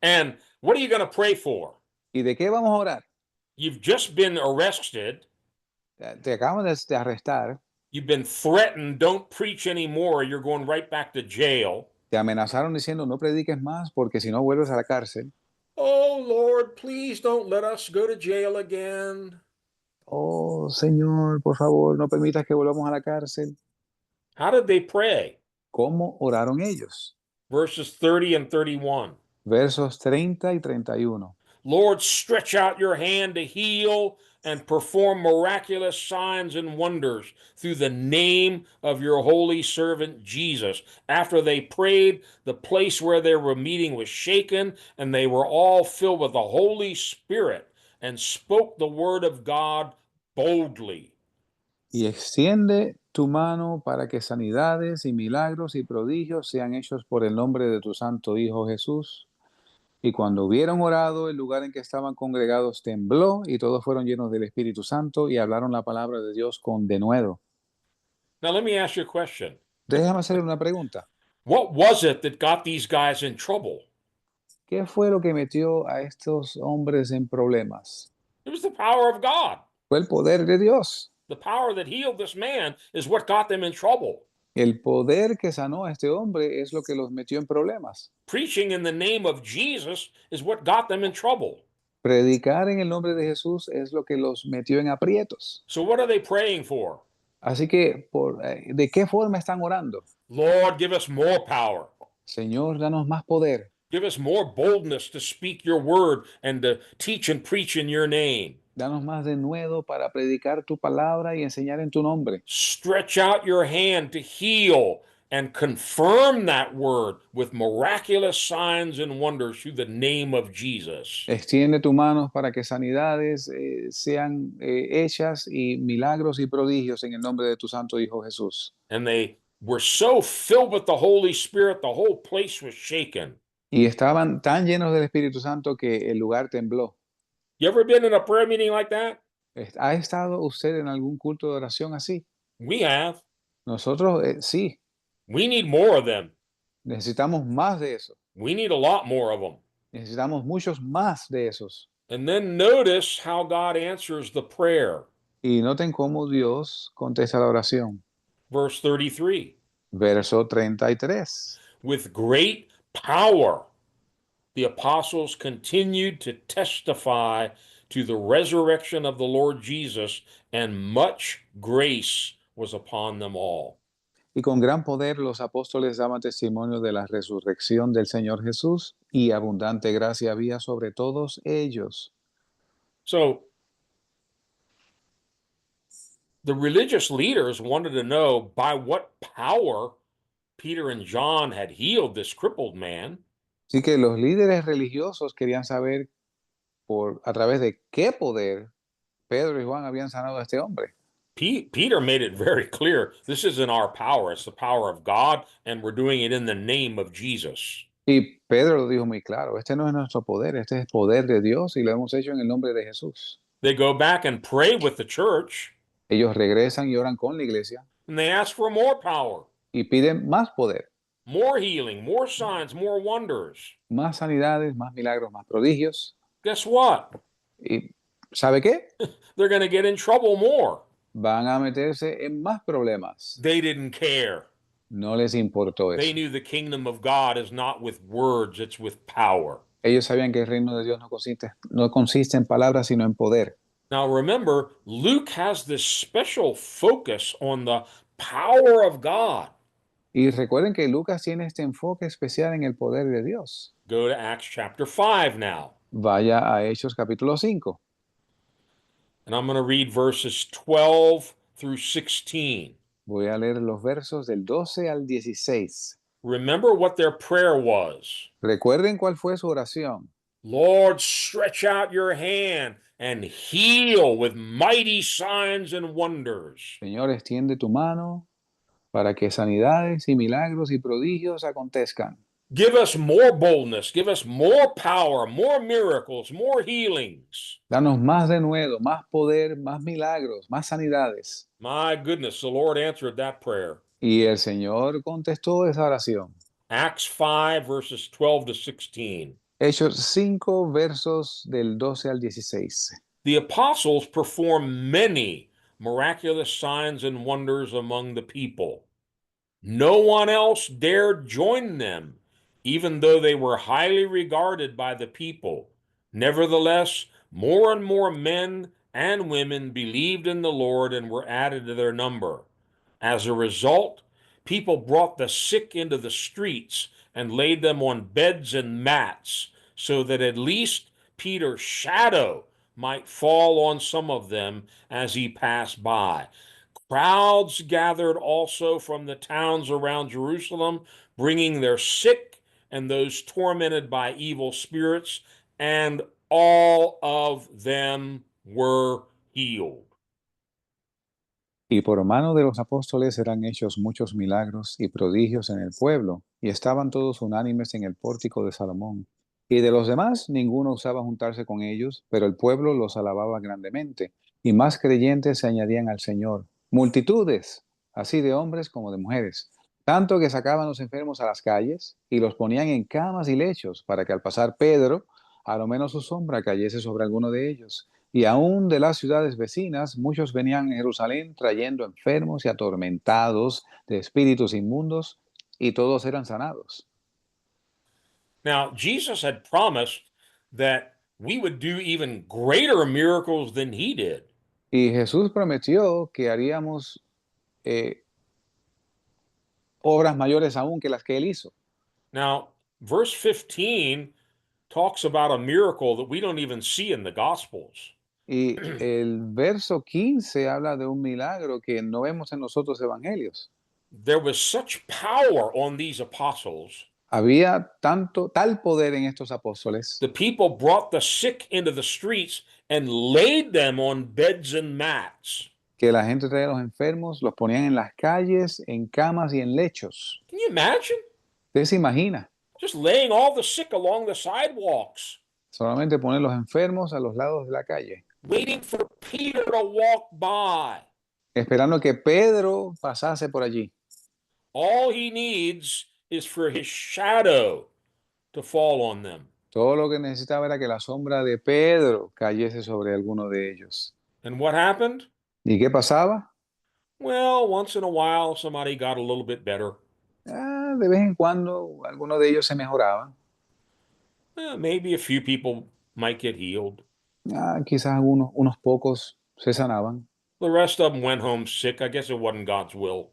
And what are you going to pray for? ¿Y de qué vamos a orar? You've just been arrested. Te acaban de arrestar, You've been threatened. Don't preach anymore. You're going right back to jail. te amenazaron diciendo no prediques más porque si no vuelves a la cárcel. Oh, Lord, please don't let us go to jail again. Oh, Señor, por favor, no permitas que volvamos a la cárcel. How did they pray? ¿Cómo oraron ellos? Verses 30 and 31. Versos 30 y 31. Lord, stretch out your hand to heal and perform miraculous signs and wonders through the name of your holy servant Jesus. After they prayed, the place where they were meeting was shaken, and they were all filled with the Holy Spirit and spoke the word of God boldly. Y extiende tu mano para que sanidades y milagros y prodigios sean hechos por el nombre de tu santo Hijo Jesús. Y cuando hubieron orado, el lugar en que estaban congregados tembló y todos fueron llenos del Espíritu Santo y hablaron la palabra de Dios con denuedo. Now, let me ask you a question. Déjame hacer una pregunta. What was it that got these guys in trouble? ¿Qué fue lo que metió a estos hombres en problemas? It was the power of God. Fue el poder de Dios. The power that healed this man is what got them in trouble. El poder que sanó a este hombre es lo que los metió en problemas. Preaching in the name of Jesus is what got them in trouble. Predicar en el nombre de Jesús es lo que los metió en aprietos. So what are they praying for? Así que, ¿de qué forma están orando? Lord, give us more power. Señor, danos más poder. Give us more boldness to speak your word and to teach and preach in your name. Danos más denuedo para predicar tu palabra y enseñar en tu nombre. Stretch out your hand to heal and confirm that word with miraculous signs and wonders through the name of Jesus. Extiende tu mano para que sanidades sean hechas y milagros y prodigios en el nombre de tu santo Hijo Jesús. And they were so filled with the Holy Spirit, the whole place was shaken. Y estaban tan llenos del Espíritu Santo que el lugar tembló. You ever been in a prayer meeting like that? ¿Ha estado usted en algún culto de oración así? We have. Nosotros sí, We need more of them. necesitamos más de eso. We need a lot more of them. Necesitamos muchos más de esos. And then notice how God answers the prayer. Y noten cómo Dios contesta la oración. Verse 33. Verso 33. With great power, the apostles continued to testify to the resurrection of the Lord Jesus, and much grace was upon them all. Y con gran poder los apóstoles daban testimonio de la resurrección del Señor Jesús, y abundante gracia había sobre todos ellos. So the religious leaders wanted to know by what power Peter and John had healed this crippled man. Así que los líderes religiosos querían saber a través de qué poder Pedro y Juan habían sanado a este hombre. Peter made it very clear, this isn't our power, it's the power of God, and we're doing it in the name of Jesus. Y Pedro lo dijo muy claro, este no es nuestro poder, este es el poder de Dios y lo hemos hecho en el nombre de Jesús. They go back and pray with the church, Ellos regresan y oran con la iglesia and they ask for more power, y piden más poder, more healing, more signs, more wonders. más sanidades, más milagros, más prodigios. Guess what? ¿Y sabe qué? They're going to get in trouble more. Van a meterse en más problemas. They didn't care. No les importó They eso. knew the kingdom of God is not with words, it's with power. Ellos sabían que el reino de Dios no consiste en palabras, sino en poder. Now remember, Luke has this special focus on the power of God. Y recuerden que Lucas tiene este enfoque especial en el poder de Dios. Go to Acts chapter 5 now. Vaya a Hechos capítulo 5. And I'm going to read verses 12 through 16. Voy a leer los versos del 12 al 16. Remember what their prayer was. Recuerden cuál fue su oración. Lord, stretch out your hand and heal with mighty signs and wonders. Señor, extiende tu mano para que sanidades y milagros y prodigios acontezcan. Give us more boldness, give us more power, more miracles, more healings. Danos más denuedo, más poder, más milagros, más sanidades. My goodness, the Lord answered that prayer. Y el Señor contestó esa oración. Acts 5, verses 12 to 16. Hechos 5, versos del 12 al 16. The apostles performed many miraculous signs and wonders among the people. No one else dared join them, even though they were highly regarded by the people. Nevertheless, more and more men and women believed in the Lord and were added to their number. As a result, people brought the sick into the streets and laid them on beds and mats, so that at least Peter's shadow might fall on some of them as he passed by. Crowds gathered also from the towns around Jerusalem, bringing their sick and those tormented by evil spirits, and all of them were healed. Y por mano de los apóstoles eran hechos muchos milagros y prodigios en el pueblo, y estaban todos unánimes en el pórtico de Salomón. Y de los demás ninguno osaba juntarse con ellos, pero el pueblo los alababa grandemente, y más creyentes se añadían al Señor. Multitudes, así de hombres como de mujeres, tanto que sacaban los enfermos a las calles y los ponían en camas y lechos, para que al pasar Pedro, a lo menos su sombra cayese sobre alguno de ellos. Y aún de las ciudades vecinas, muchos venían a Jerusalén trayendo enfermos y atormentados de espíritus inmundos, y todos eran sanados. Now, Jesus had promised that we would do even greater miracles than he did. Y Jesús prometió que haríamos eh, obras mayores aún que las que él hizo. Now, verse 15 talks about a miracle that we don't even see in the Gospels. Y el verso 15 habla de un milagro que no vemos en los otros evangelios. There was such power on these apostles. Había tal poder en estos apóstoles The people brought the sick into the streets and laid them on beds and mats. que la gente traía a los enfermos, los ponían en las calles, en camas y en lechos. Can you imagine? ¿Usted se imagina? Just laying all the sick along the sidewalks, Solamente poner los enfermos a los lados de la calle, waiting for Peter to walk by. esperando que Pedro pasase por allí. All he needs is for his shadow to fall on them. Todo lo que necesitaba era que la sombra de Pedro cayese sobre alguno de ellos. And what happened? ¿Y qué pasaba? Well, once in a while, somebody got a little bit better. De vez en cuando alguno de ellos se mejoraba. Maybe a few people might get healed. Quizás unos pocos se sanaban. The rest of them went home sick. I guess it wasn't God's will.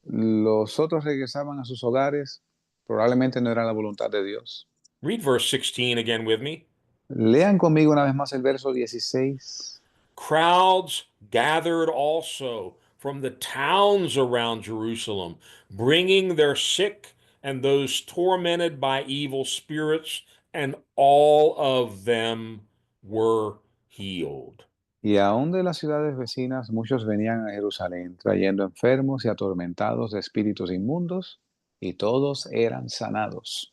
Los otros regresaban a sus hogares. Probablemente no era la voluntad de Dios. Read verse 16 again with me. Lean conmigo una vez más el verso 16. Crowds gathered also from the towns around Jerusalem, bringing their sick and those tormented by evil spirits, and all of them were healed. Y aún de las ciudades vecinas muchos venían a Jerusalén, trayendo enfermos y atormentados de espíritus inmundos, y todos eran sanados.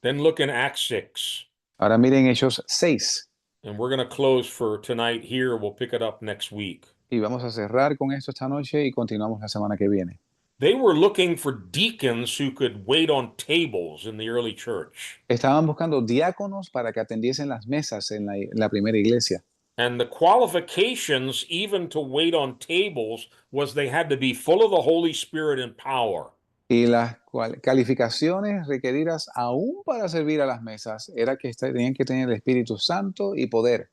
Then look in Acts 6. Ahora miren Hechos 6. And we're going to close for tonight here. We'll pick it up next week. Y vamos a cerrar con esto esta noche y continuamos la semana que viene. They were looking for deacons who could wait on tables in the early church. Estaban buscando diáconos para que atendiesen las mesas en la primera iglesia. And the qualifications, even to wait on tables, was they had to be full of the Holy Spirit and power. Y las calificaciones requeridas aún para servir a las mesas era que tenían que tener el Espíritu Santo y poder.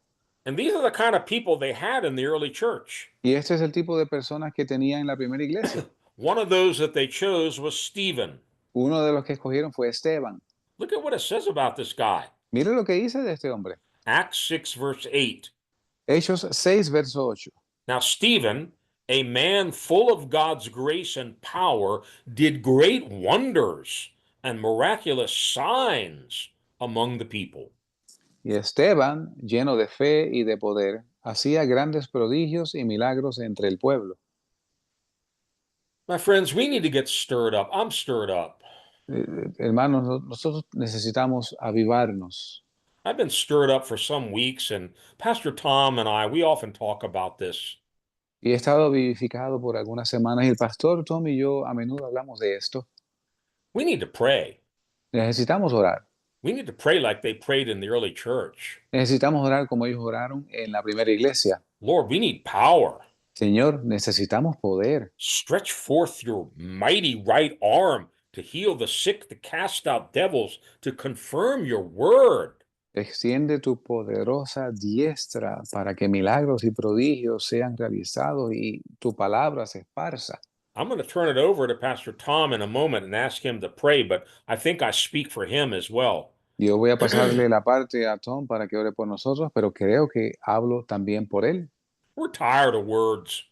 And these are the kind of people they had in the early church. Y este es el tipo de personas que tenía en la primera iglesia. One of those that they chose was Stephen. Uno de los que escogieron fue Esteban. Look at what it says about this guy. Mire lo que dice de este hombre. Acts 6, verse 8. Hechos 6, verso 8. Now, Stephen, a man full of God's grace and power, did great wonders and miraculous signs among the people. Y Esteban, lleno de fe y de poder, hacía grandes prodigios y milagros entre el pueblo. My friends, we need to get stirred up. I'm stirred up. Hermanos, nosotros necesitamos avivarnos. I've been stirred up for some weeks, and Pastor Tom and I, we often talk about this. Y he estado vivificado por algunas semanas y el pastor Tom y yo a menudo hablamos de esto. We need to pray. Necesitamos orar. We need to pray like they prayed in the early church. Necesitamos orar como ellos oraron en la primera iglesia. Lord, we need power. Señor, necesitamos poder. Stretch forth your mighty right arm to heal the sick, to cast out devils, to confirm your word. Extiende tu poderosa diestra para que milagros y prodigios sean realizados y tu palabra se esparza. I'm going to turn it over to Pastor Tom in a moment and ask him to pray, but I think I speak for him as well. Yo voy a pasarle la parte a Tom para que ore por nosotros, pero creo que hablo también por él. We're tired of words.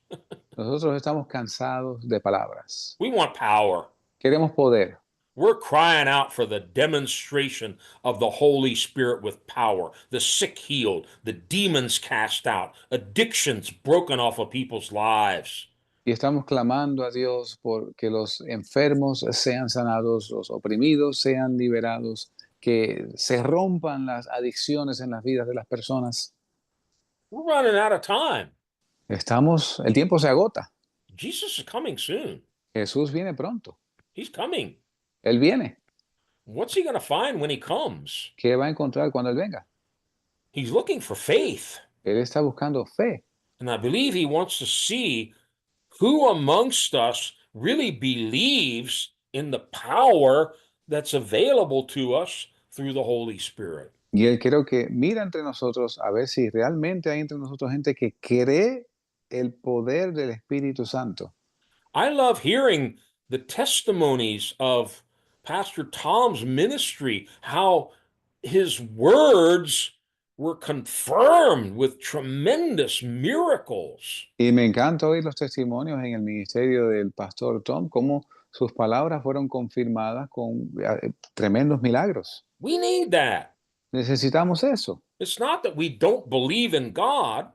Nosotros estamos cansados de palabras. We want power. Queremos poder. We're crying out for the demonstration of the Holy Spirit with power, the sick healed, the demons cast out, addictions broken off of people's lives. Y estamos clamando a Dios por que los enfermos sean sanados, los oprimidos sean liberados, que se rompan las adicciones en las vidas de las personas. We're running out of time. El tiempo se agota. Jesus is coming soon. Jesús viene pronto. He's coming. Él viene. What's he going to find when he comes? ¿Qué va a encontrar cuando Él venga? He's looking for faith. Él está buscando fe. And I believe he wants to see who amongst us really believes in the power that's available to us through the Holy Spirit. Y Él creo que mira entre nosotros a ver si realmente hay entre nosotros gente que cree el poder del Espíritu Santo. I love hearing the testimonies of Pastor Tom's ministry, how his words were confirmed with tremendous miracles. Y me encanta oír los testimonios en el ministerio del pastor Tom, cómo sus palabras fueron confirmadas con tremendos milagros. We need that. Necesitamos eso. It's not that we don't believe in God,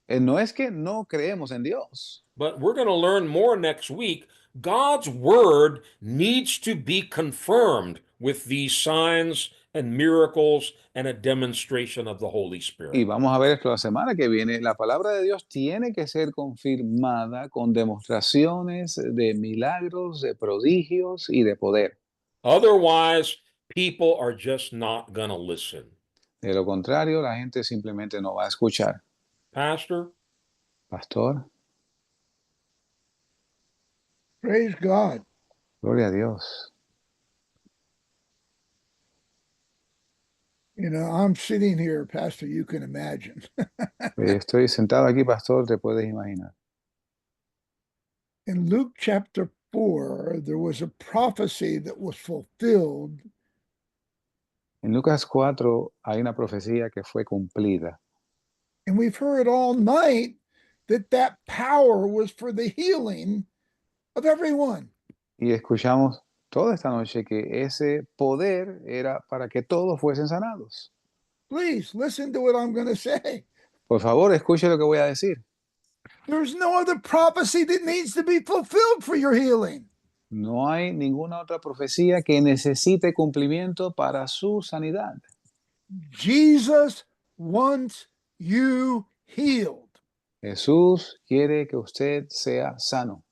No es que no creemos en Dios, but we're going to learn more next week. God's word needs to be confirmed with these signs and miracles and a demonstration of the Holy y Spirit. vamos a ver esto la semana que viene. La palabra de Dios tiene que ser confirmada con demostraciones de milagros, de prodigios y de poder. Otherwise, people are just not going to listen. De lo contrario, la gente simplemente no va a escuchar. Pastor, Pastor, Praise God. gloria a Dios. You know, I'm sitting here, Pastor, you can imagine. Estoy sentado aquí, pastor, te puedes imaginar. In Luke chapter 4, there was a prophecy that was fulfilled, En Lucas 4 hay una profecía que fue cumplida. and we've heard all night that that power was for the healing of everyone. Y escuchamos toda esta noche que ese poder era para que todos fuesen sanados. Please listen to what I'm going to say. Por favor, escuche lo que voy a decir. There's no other prophecy that needs to be fulfilled for your healing. No hay ninguna otra profecía que necesite cumplimiento para su sanidad. Jesus wants you healed. Jesús quiere que usted sea sano.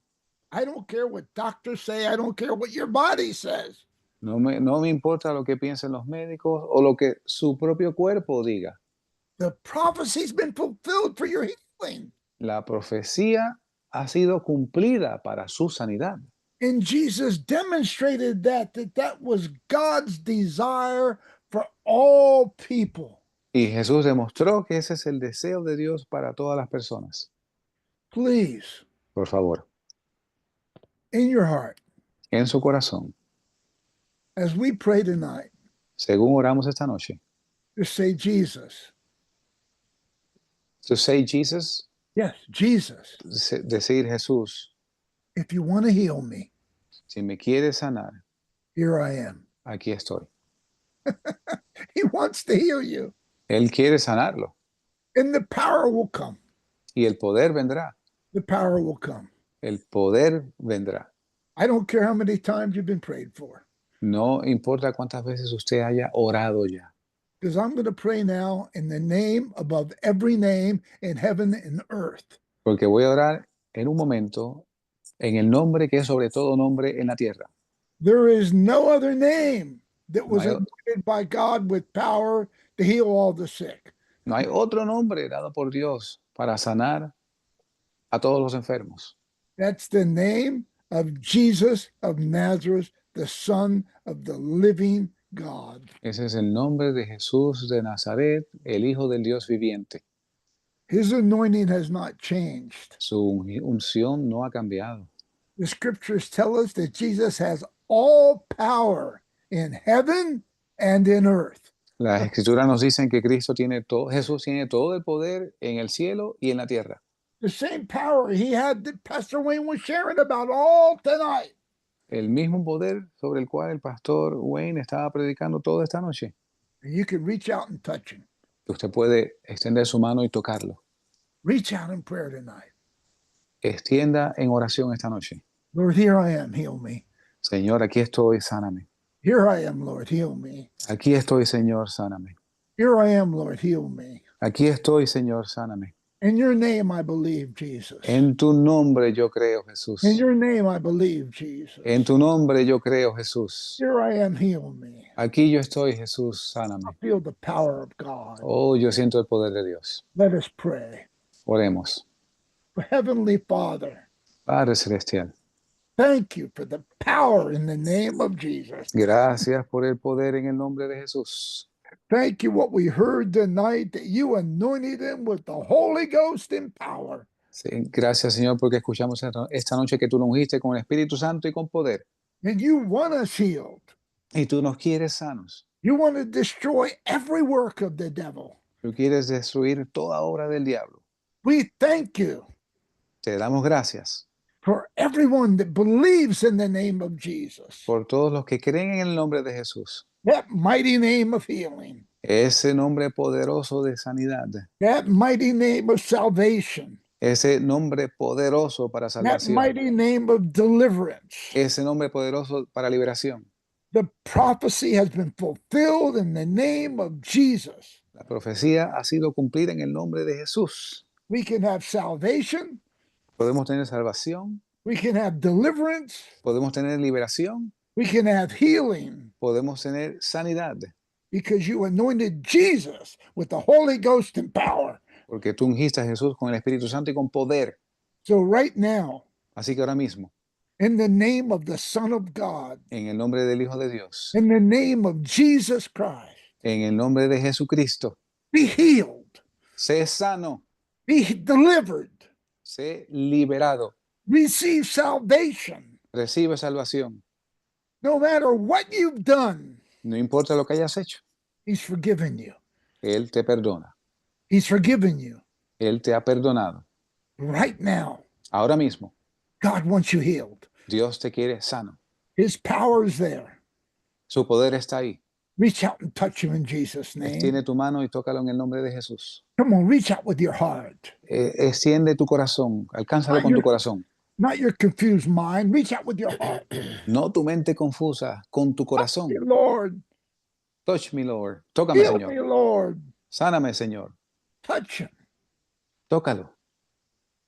I don't care what doctors say. I don't care what your body says. No me importa lo que piensen los médicos o lo que su propio cuerpo diga. The prophecy's been fulfilled for your healing. La profecía ha sido cumplida para su sanidad. And Jesus demonstrated that was God's desire for all people. Y Jesús demostró que ese es el deseo de Dios para todas las personas. Please, Por favor, in your heart, en su corazón, as we pray tonight, según oramos esta noche, just say, Jesus. to say Jesus, Yes, Jesus. decir Jesús, If you want to heal me, si me quieres sanar, here I am. aquí estoy. He wants to heal you, Él quiere sanarlo and the power will come. y el poder vendrá. The power will come. El poder vendrá. I don't care how many times you've been prayed for, No importa cuántas veces usted haya orado ya, because I'm going to pray now in the name above every name in heaven and earth. porque voy a orar en un momento en el nombre que es sobre todo nombre en la tierra. There is no other name that was No hay- anointed by God with power to heal all the sick. No hay otro nombre dado por Dios para sanar a todos los enfermos. That's the name of Jesus of Nazareth, the Son of the living God. Ese es el nombre de Jesús de Nazaret, el Hijo del Dios viviente. His anointing has not changed. Su unción no ha cambiado. The scriptures tell us that Jesus has all power in heaven and in earth. Las escrituras nos dicen que Cristo tiene todo, Jesús tiene todo el poder en el cielo y en la tierra. The same power he had that Pastor Wayne was sharing about all tonight. El mismo poder sobre el cual el pastor Wayne estaba predicando toda esta noche. And you can reach out and touch him. Usted puede extender su mano y tocarlo. Reach out in prayer tonight. Extienda en oración esta noche. Lord, here I am, heal me. Señor, aquí estoy, sáname. Here I am, Lord, heal me. Aquí estoy, Señor, sáname. Here I am, Lord, heal me. Aquí estoy, Señor, sáname. In your name I believe, Jesus. En tu nombre yo creo, Jesús. In your name I believe, Jesus. En tu nombre yo creo, Jesús. Here I am, heal me. Aquí yo estoy, Jesús, sáname. I feel the power of God. Oh, yo siento el poder de Dios. Let us pray. Oremos. Heavenly Father, Padre Celestial, thank you for the power in the name of Jesus. gracias por el poder en el nombre de Jesús. Thank you what we heard tonight, that you anointed him with the Holy Ghost and power. Sí, gracias, Señor, porque escuchamos esta noche que tú nos ungiste con el Espíritu Santo y con poder. And you want us healed. Y tú nos quieres sanos. You want to destroy every work of the devil. Tú quieres destruir toda obra del diablo. We thank you Te damos gracias for everyone that believes in the name of Jesus, por todos los que creen en el nombre de Jesús. that mighty name of healing, Ese nombre poderoso de sanidad. that mighty name of salvation, Ese nombre poderoso para that salvación. mighty name of deliverance. Ese nombre poderoso para liberación. The prophecy has been fulfilled in the name of Jesus. La profecía ha sido cumplida en el nombre de Jesús. We can have salvation, Podemos tener salvación, we can have deliverance, podemos tener liberación, we can have healing, podemos tener sanidad, because you anointed Jesus with the Holy Ghost and power. porque tú ungiste a Jesús con el Espíritu Santo y con poder. So right now, Así que ahora mismo, in the name of the Son of God, en el nombre del Hijo de Dios, in the name of Jesus Christ, en el nombre de Jesucristo, be healed, sé sano, be delivered, sé liberado, receive salvation. recibe salvación. No matter what you've done, No importa lo que hayas hecho, He's forgiven you. Él te perdona. He's forgiven you. Él te ha perdonado. Right now, Ahora mismo, God wants you healed. Dios te quiere sano. His power is there. Su poder está ahí. Reach out and touch him in Jesus' name. Extiende tu mano y tócalo en el nombre de Jesús. Come on, reach out with your heart. Extiende tu corazón, alcánzalo con tu corazón. Not your confused mind. Reach out with your heart. No tu mente confusa, con tu Touch corazón. me, Lord. Touch me, Lord. Tócame, Heal me, Señor. Lord. Sáname, Señor. Touch him. Tócalo.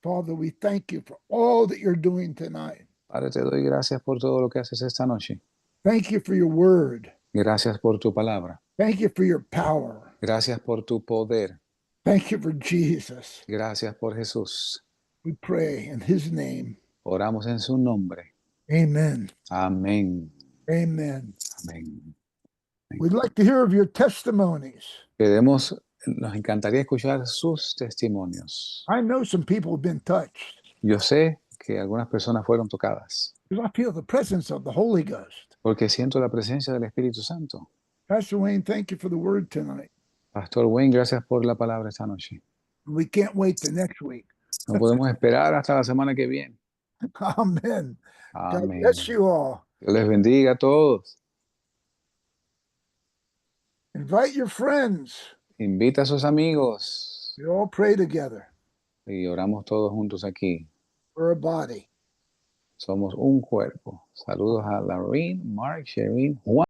Father, we thank you for all that you're doing tonight. Padre, te doy gracias por todo lo que haces esta noche. Thank you for your word. Gracias por tu palabra. Thank you for your power. Gracias por tu poder. Thank you for Jesus. Gracias por Jesús. We pray in his name. Oramos en su nombre. Amen. Amén. Amen. Amén. We'd like to hear of your testimonies. Nos encantaría escuchar sus testimonios. I know some people have been touched Yo sé que algunas personas fueron tocadas because I feel the presence of the Holy Ghost. porque siento la presencia del Espíritu Santo. Pastor Wayne, thank you for the word tonight. Pastor Wayne, gracias por la palabra esta noche. We can't wait the next week. No podemos esperar hasta la semana que viene. Amen. God Amén. bless you all. Dios les bendiga a todos. Invite your friends. Invita a sus amigos We all pray together. y oramos todos juntos aquí. We're a body. Somos un cuerpo. Saludos a Lorraine, Mark, Shereen, Juan.